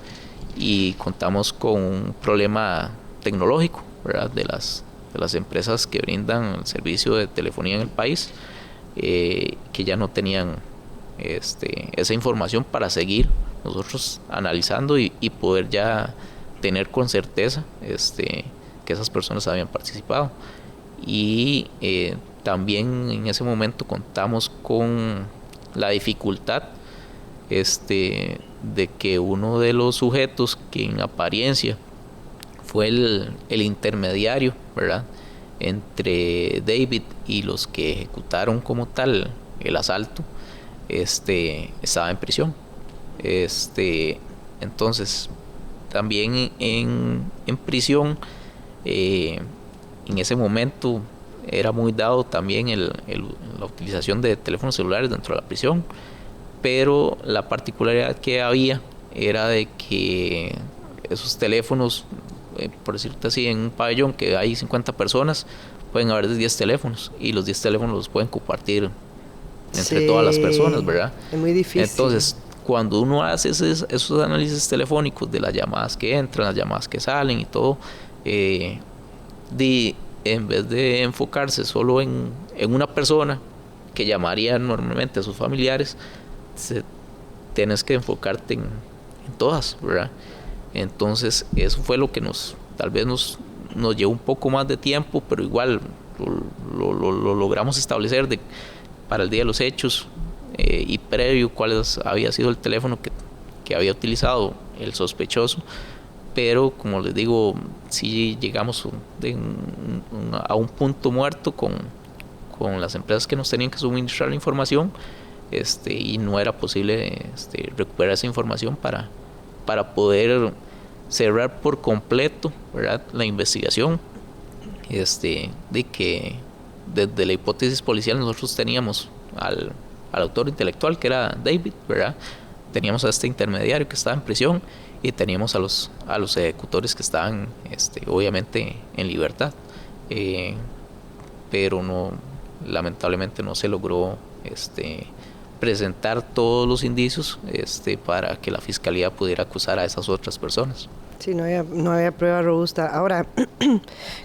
S3: y contamos con un problema tecnológico, ¿verdad? de las empresas que brindan el servicio de telefonía en el país, que ya no tenían esa información para seguir nosotros analizando y poder ya tener con certeza que esas personas habían participado. Y también en ese momento contamos con la dificultad de que uno de los sujetos que en apariencia fue el intermediario, ¿verdad?, entre David y los que ejecutaron como tal el asalto, estaba en prisión. Entonces también en prisión, en ese momento era muy dado también la utilización de teléfonos celulares dentro de la prisión, pero la particularidad que había era de que esos teléfonos, por decirte así, en un pabellón que hay 50 personas, pueden haber 10 teléfonos y los 10 teléfonos los pueden compartir entre todas las personas, ¿verdad?
S1: Es muy difícil.
S3: Entonces, cuando uno hace esos análisis telefónicos de las llamadas que entran, las llamadas que salen y todo, en vez de enfocarse solo en una persona que llamaría normalmente a sus familiares, tienes que enfocarte en todas, ¿verdad? Entonces eso fue lo que tal vez nos llevó un poco más de tiempo, pero igual lo logramos establecer para el día de los hechos, y previo cuál había sido el teléfono que había utilizado el sospechoso. Pero como les digo, sí llegamos a un punto muerto con las empresas que nos tenían que suministrar la información, y no era posible recuperar esa información para poder cerrar por completo, ¿verdad?, la investigación, de que desde la hipótesis policial nosotros teníamos al autor intelectual, que era David, ¿verdad?, teníamos a este intermediario que estaba en prisión y teníamos a los ejecutores que estaban obviamente en libertad, pero lamentablemente no se logró presentar todos los indicios para que la fiscalía pudiera acusar a esas otras personas.
S1: Sí, no había prueba robusta. Ahora,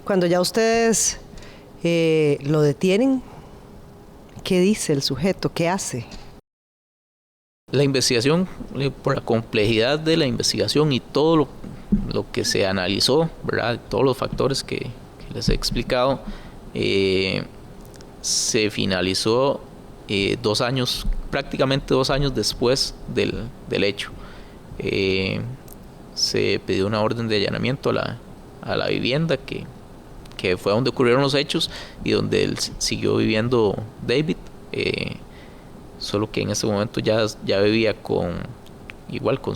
S1: cuando ya ustedes lo detienen, ¿qué dice el sujeto? ¿Qué hace?
S3: La investigación, por la complejidad de la investigación y todo lo que se analizó, ¿verdad?, todos los factores que les he explicado, se finalizó 2 años, prácticamente 2 años después del hecho. Se pidió una orden de allanamiento a la vivienda que fue donde ocurrieron los hechos y donde él siguió viviendo David, solo que en ese momento ya vivía con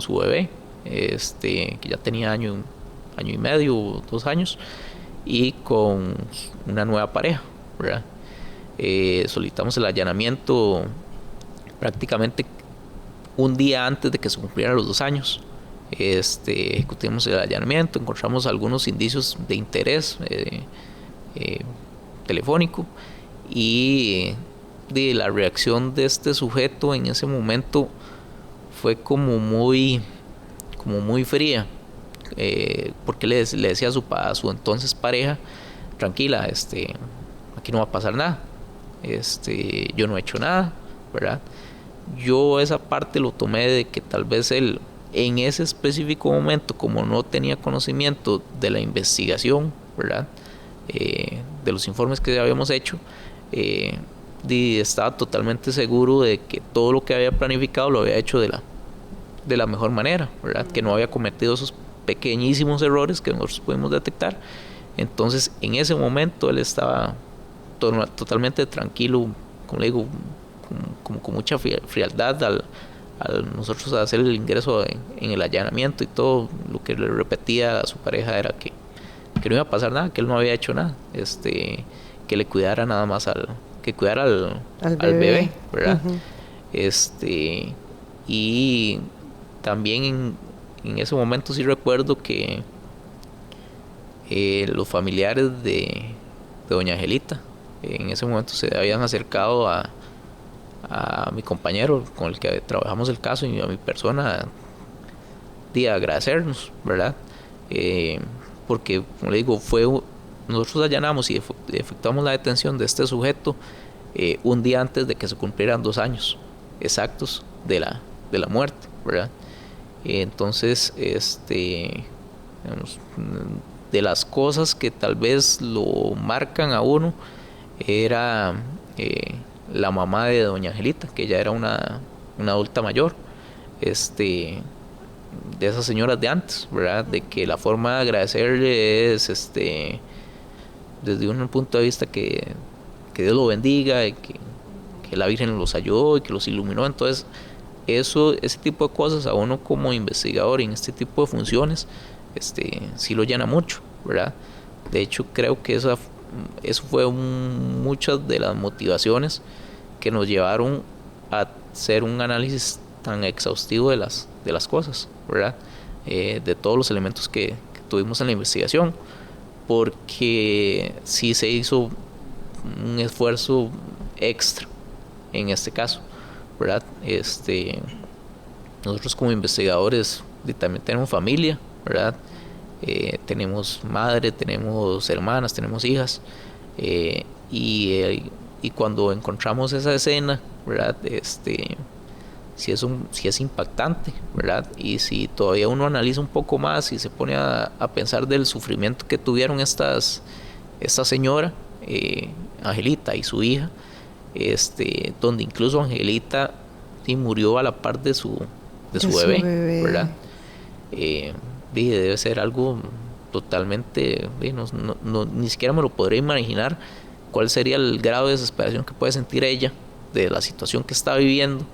S3: su bebé, que ya tenía año y medio, 2 años, y con una nueva pareja, ¿verdad? Solicitamos el allanamiento prácticamente un día antes de que se cumplieran los 2 años. Ejecutamos el allanamiento, encontramos algunos indicios de interés telefónico, y la reacción de este sujeto en ese momento fue como muy fría, porque le decía a su entonces pareja: tranquila, aquí no va a pasar nada, yo no he hecho nada, ¿verdad? Yo esa parte lo tomé de que tal vez él en ese específico momento, como no tenía conocimiento de la investigación, ¿verdad?, de los informes que habíamos hecho, estaba totalmente seguro de que todo lo que había planificado lo había hecho de la mejor manera, ¿verdad?, que no había cometido esos pequeñísimos errores que nosotros pudimos detectar. Entonces en ese momento él estaba totalmente tranquilo, como le digo, con mucha frialdad al nosotros hacer el ingreso en el allanamiento, y todo lo que le repetía a su pareja era que no iba a pasar nada, que él no había hecho nada, que le cuidara nada más que cuidara al bebé, ¿verdad? Uh-huh. Y también en ese momento sí recuerdo que los familiares de doña Angelita en ese momento se habían acercado a a mi compañero con el que trabajamos el caso y a mi persona de agradecernos, ¿verdad? Porque, como le digo, nosotros allanamos y efectuamos la detención de este sujeto un día antes de que se cumplieran 2 años exactos de la muerte, ¿verdad? Entonces, digamos, de las cosas que tal vez lo marcan a uno era la mamá de doña Angelita, que ya era una adulta mayor, de esas señoras de antes, ¿verdad? De que la forma de agradecerle es desde un punto de vista que Dios lo bendiga y que la Virgen los ayudó y que los iluminó. Entonces ese tipo de cosas a uno como investigador en este tipo de funciones sí lo llena mucho, ¿verdad? De hecho, creo que eso fue muchas de las motivaciones que nos llevaron a hacer un análisis tan exhaustivo de las cosas, ¿verdad? De todos los elementos que tuvimos en la investigación, porque sí se hizo un esfuerzo extra en este caso, ¿verdad? Nosotros como investigadores también tenemos familia, ¿verdad? Tenemos madre, tenemos hermanas, tenemos hijas, y cuando encontramos esa escena, ¿verdad? Si es impactante, ¿verdad? Y si todavía uno analiza un poco más y se pone a pensar del sufrimiento que tuvieron esta señora, Angelita y su hija, donde incluso Angelita murió a la par de su bebé, ¿verdad? Debe ser algo totalmente, ni siquiera me lo podría imaginar cuál sería el grado de desesperación que puede sentir ella de la situación que está viviendo,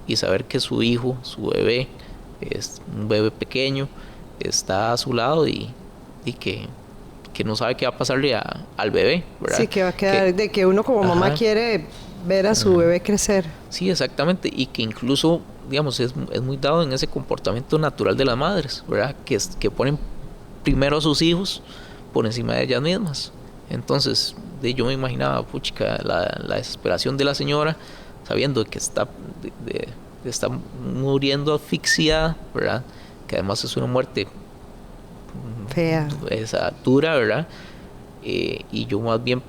S3: y saber que su hijo, su bebé, es un bebé pequeño, está a su lado y que no sabe qué va a pasarle al bebé, ¿verdad?
S1: Sí, que va a quedar, de que uno como mamá quiere ver a su bebé crecer.
S3: Sí, exactamente, y que incluso, digamos, es muy dado en ese comportamiento natural de las madres, ¿verdad? Que ponen primero a sus hijos por encima de ellas mismas. Entonces, yo me imaginaba, puchica, la desesperación de la señora, sabiendo que está muriendo asfixiada, ¿verdad? Que además es una muerte
S1: fea,
S3: dura, ¿verdad? Y yo más bien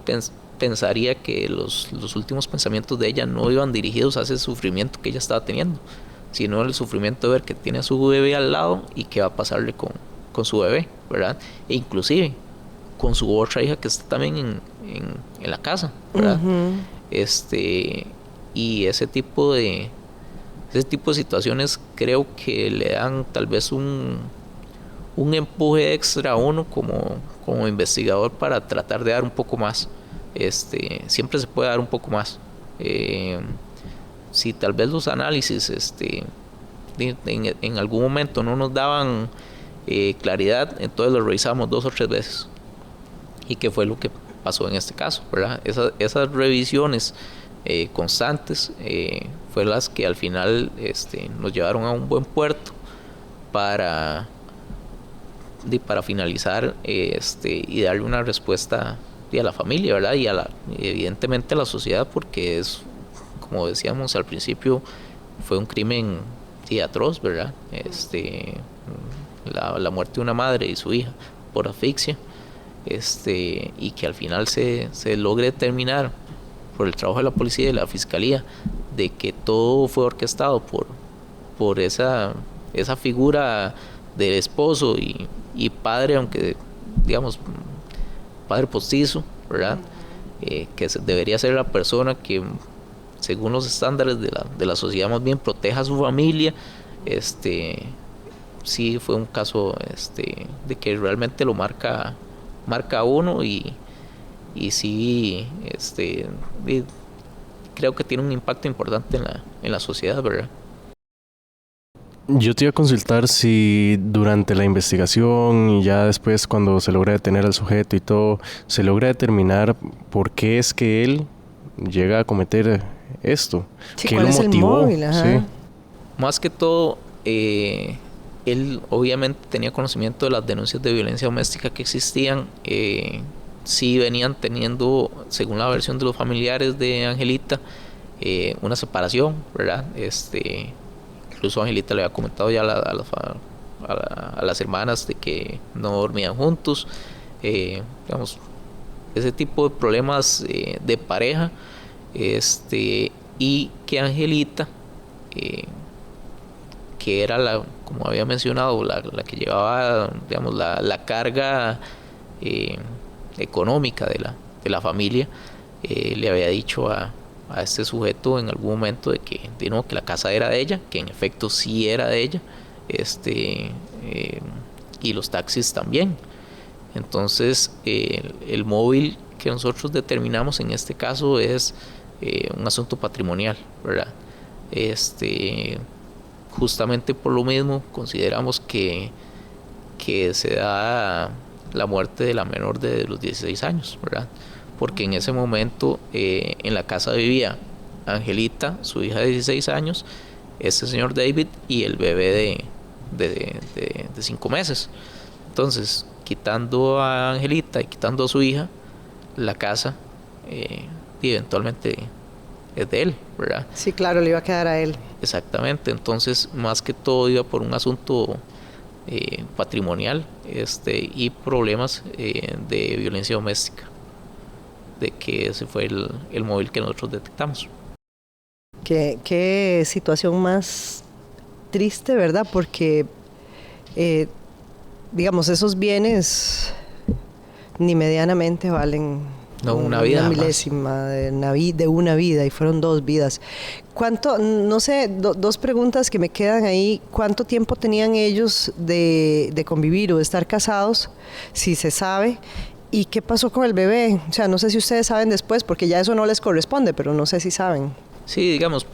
S3: pensaría que los últimos pensamientos de ella no iban dirigidos a ese sufrimiento que ella estaba teniendo, sino el sufrimiento de ver que tiene a su bebé al lado y qué va a pasarle con su bebé, ¿verdad? E inclusive con su otra hija que está también en la casa, ¿verdad? Uh-huh. Y ese tipo de situaciones creo que le dan tal vez un empuje extra a uno como investigador para tratar de dar un poco más. Siempre se puede dar un poco más. Si tal vez los análisis en algún momento no nos daban claridad, entonces lo revisamos 2 o 3 veces. Y qué fue lo que pasó en este caso, ¿verdad? Esas revisiones constantes fue las que al final nos llevaron a un buen puerto para finalizar y darle una respuesta a la familia, ¿verdad? Y evidentemente a la sociedad, porque es, como decíamos al principio, fue un crimen atroz, ¿verdad? La muerte de una madre y su hija por asfixia, y que al final se logre determinar por el trabajo de la policía y de la fiscalía de que todo fue orquestado por esa figura del esposo y padre, aunque digamos padre postizo, ¿verdad? Que debería ser la persona que según los estándares de la sociedad más bien proteja a su familia. Sí fue un caso de que realmente lo marca a uno y sí creo que tiene un impacto importante en la sociedad, ¿verdad?
S2: Yo te iba a consultar si durante la investigación y ya después cuando se logra detener al sujeto y todo, se logra determinar por qué es que él llega a cometer esto.
S1: Sí,
S2: ¿qué
S1: ¿cuál
S2: lo
S1: es
S2: motivó?
S1: El móvil? Ajá.
S2: Sí.
S3: Más que todo, él obviamente tenía conocimiento de las denuncias de violencia doméstica que existían. Sí venían teniendo, según la versión de los familiares de Angelita, una separación, ¿verdad? Incluso Angelita le había comentado ya a las hermanas de que no dormían juntos, digamos, ese tipo de problemas de pareja, y que Angelita, que era como había mencionado, la que llevaba, digamos, la carga económica de la familia, le había dicho a este sujeto en algún momento de que la casa era de ella, que en efecto sí era de ella, y los taxis también. Entonces el móvil que nosotros determinamos en este caso es un asunto patrimonial, ¿verdad? Justamente por lo mismo consideramos que se da la muerte de la menor de los 16 años, ¿verdad? Porque en ese momento en la casa vivía Angelita, su hija de 16 años, este señor David y el bebé de 5 meses. Entonces, quitando a Angelita y quitando a su hija, la casa eventualmente es de él, ¿verdad?
S1: Sí, claro, le iba a quedar a él.
S3: Exactamente, entonces más que todo iba por un asunto patrimonial y problemas de violencia doméstica, de que ese fue el móvil que nosotros detectamos.
S1: Qué situación más triste, ¿verdad? Porque, digamos, esos bienes ni medianamente valen
S3: una vida,
S1: una milésima de una vida, y fueron 2 vidas. ¿Cuánto, no sé, 2 preguntas que me quedan ahí? ¿Cuánto tiempo tenían ellos de convivir o de estar casados, si se sabe? ¿Y qué pasó con el bebé? O sea, no sé si ustedes saben después, porque ya eso no les corresponde, pero no sé si saben.
S3: Sí, digamos,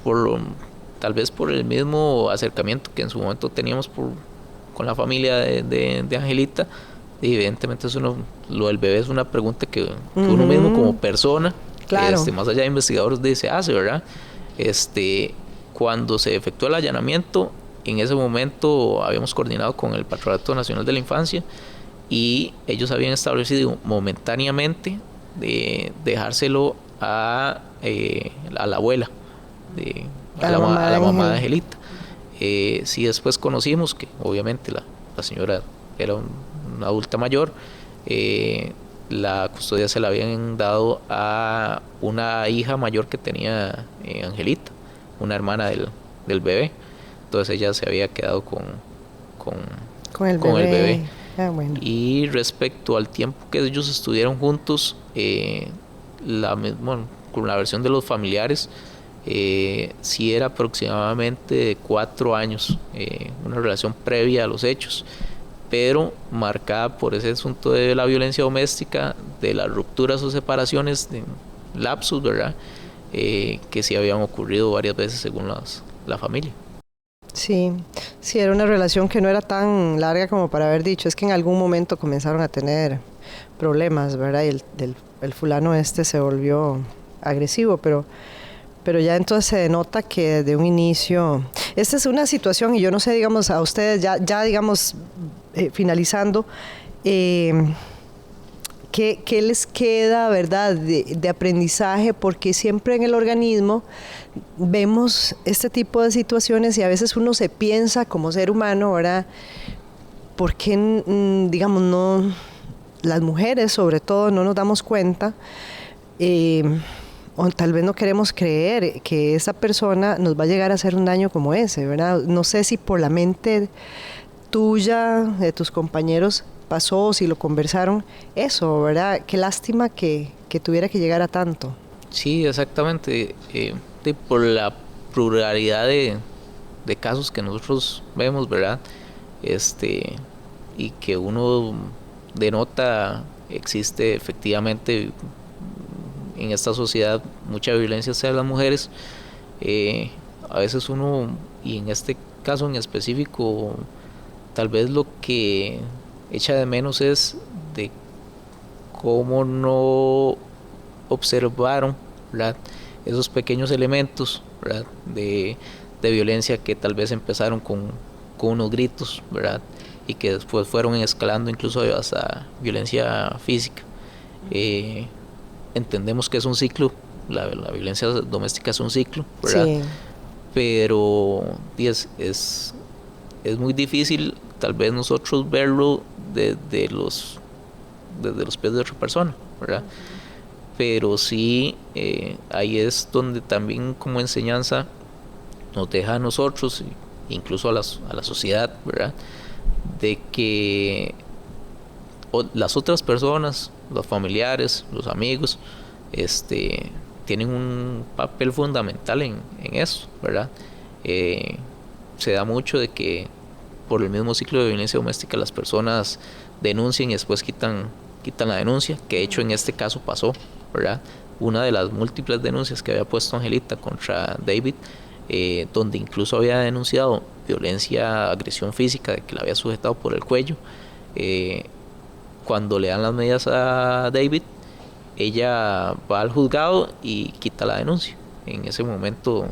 S3: tal vez por el mismo acercamiento que en su momento teníamos con la familia de Angelita, y evidentemente lo del bebé es una pregunta que uno mismo como persona,
S1: claro,
S3: más allá de investigadores, se hace, ¿verdad? Cuando se efectuó el allanamiento, en ese momento habíamos coordinado con el Patronato Nacional de la Infancia y ellos habían establecido momentáneamente de dejárselo a la abuela, a la mamá de Angelita. Sí, después conocimos que obviamente la señora era una adulta mayor, la custodia se la habían dado a una hija mayor que tenía Angelita, una hermana del bebé. Entonces ella se había quedado con el bebé.
S1: Ah, bueno.
S3: Y respecto al tiempo que ellos estuvieron juntos, con la versión de los familiares, sí era aproximadamente de 4 años, una relación previa a los hechos, pero marcada por ese asunto de la violencia doméstica, de las rupturas o separaciones, de lapsus, ¿verdad? Que sí habían ocurrido varias veces según la familia.
S1: Sí, era una relación que no era tan larga como para haber dicho, es que en algún momento comenzaron a tener problemas, ¿verdad? Y el fulano se volvió agresivo, pero ya entonces se denota que desde un inicio, esta es una situación, y yo no sé, digamos, a ustedes, ya digamos, finalizando, ¿qué les queda, verdad, de aprendizaje? Porque siempre en el organismo vemos este tipo de situaciones y a veces uno se piensa como ser humano, ¿verdad? ¿Por qué, digamos, no, las mujeres sobre todo, no nos damos cuenta? O tal vez no queremos creer que esa persona nos va a llegar a hacer un daño como ese, ¿verdad? No sé si por la mente tuya, de tus compañeros, pasó, si lo conversaron, eso, ¿verdad? Qué lástima que tuviera que llegar a tanto.
S3: Sí, exactamente. Por la pluralidad de casos que nosotros vemos, ¿verdad? Y que uno denota, existe efectivamente en esta sociedad mucha violencia hacia las mujeres. A veces uno, y en este caso en específico, tal vez lo que echa de menos es de cómo no observaron, ¿verdad?, esos pequeños elementos, ¿verdad?, de violencia que tal vez empezaron con unos gritos, ¿verdad?, y que después fueron escalando incluso hasta violencia física. Entendemos que es un ciclo la violencia doméstica es un ciclo, ¿verdad? Sí. Pero es muy difícil tal vez nosotros verlo desde los pies de otra persona, ¿verdad? Pero sí, ahí es donde también como enseñanza nos deja a nosotros, incluso a la sociedad, ¿verdad? De que las otras personas, los familiares, los amigos, tienen un papel fundamental en eso, ¿verdad? Se da mucho de que por el mismo ciclo de violencia doméstica las personas denuncian y después quitan la denuncia, que de hecho en este caso pasó, ¿verdad? Una de las múltiples denuncias que había puesto Angelita contra David, donde incluso había denunciado violencia, agresión física, de que la había sujetado por el cuello. Cuando le dan las medidas a David, ella va al juzgado y quita la denuncia. En ese momento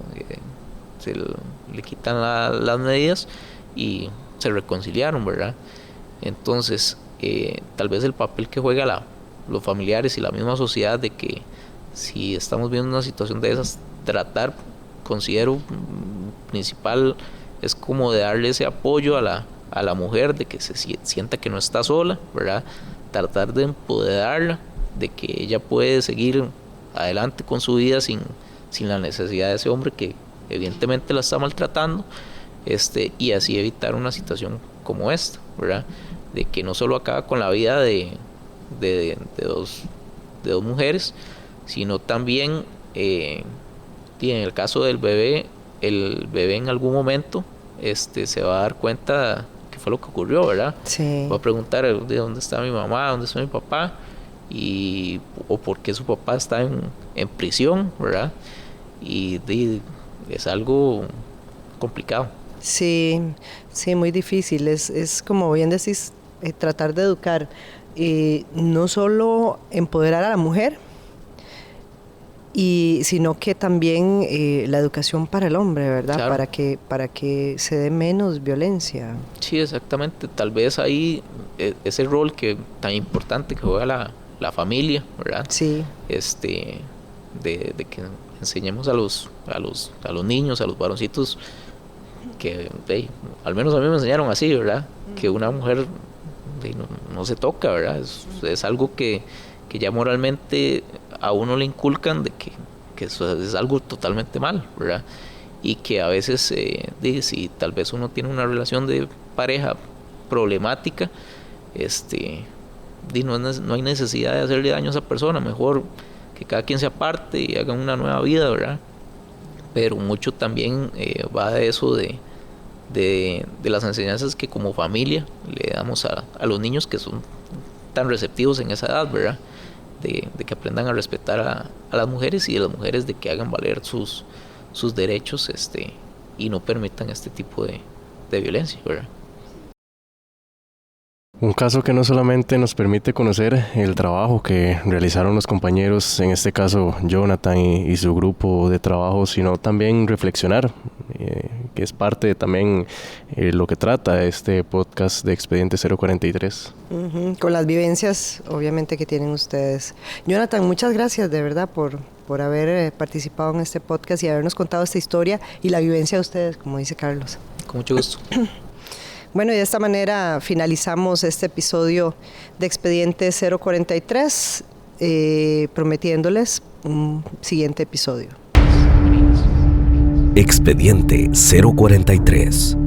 S3: le quitan las medidas y se reconciliaron, ¿verdad? Entonces, tal vez el papel que juega los familiares y la misma sociedad, de que si estamos viendo una situación de esas, considero principal, es como de darle ese apoyo a la mujer, de que se sienta que no está sola, ¿verdad? Tratar de empoderarla, de que ella puede seguir adelante con su vida sin la necesidad de ese hombre que evidentemente la está maltratando, y así evitar una situación como esta, ¿verdad? De que no solo acaba con la vida de dos mujeres, sino también en el caso del bebé, el bebé en algún momento se va a dar cuenta qué fue lo que ocurrió, ¿verdad?
S1: Sí.
S3: Va a preguntar de dónde está mi mamá, dónde está mi papá, o por qué su papá está en prisión, ¿verdad? Y es algo complicado.
S1: Sí, muy difícil. Es como bien decís, tratar de educar, no solo empoderar a la mujer, sino que también la educación para el hombre, ¿verdad? Claro. Para que se dé menos violencia.
S3: Sí, exactamente. Tal vez ahí ese rol tan importante que juega la familia, ¿verdad?
S1: Sí.
S3: De que enseñemos a los niños, a los varoncitos, que al menos a mí me enseñaron así, ¿verdad? Que una mujer no se toca, ¿verdad? Es algo que ya moralmente a uno le inculcan de que eso es algo totalmente mal, ¿verdad? Y que a veces, si tal vez uno tiene una relación de pareja problemática, no hay necesidad de hacerle daño a esa persona, mejor que cada quien se aparte y haga una nueva vida, ¿verdad? Pero mucho también va de eso de las enseñanzas que como familia le damos a los niños, que son tan receptivos en esa edad, ¿verdad? De que aprendan a respetar a las mujeres, y de las mujeres de que hagan valer sus derechos, y no permitan este tipo de violencia, ¿verdad?
S2: Un caso que no solamente nos permite conocer el trabajo que realizaron los compañeros, en este caso Jonathan y su grupo de trabajo, sino también reflexionar, que es parte de también lo que trata este podcast de Expediente 043.
S1: Con las vivencias, obviamente, que tienen ustedes. Jonathan, muchas gracias de verdad por haber participado en este podcast y habernos contado esta historia y la vivencia de ustedes, como dice Carlos.
S3: Con mucho gusto.
S1: Bueno, y de esta manera finalizamos este episodio de Expediente 043, prometiéndoles un siguiente episodio.
S4: Expediente 043.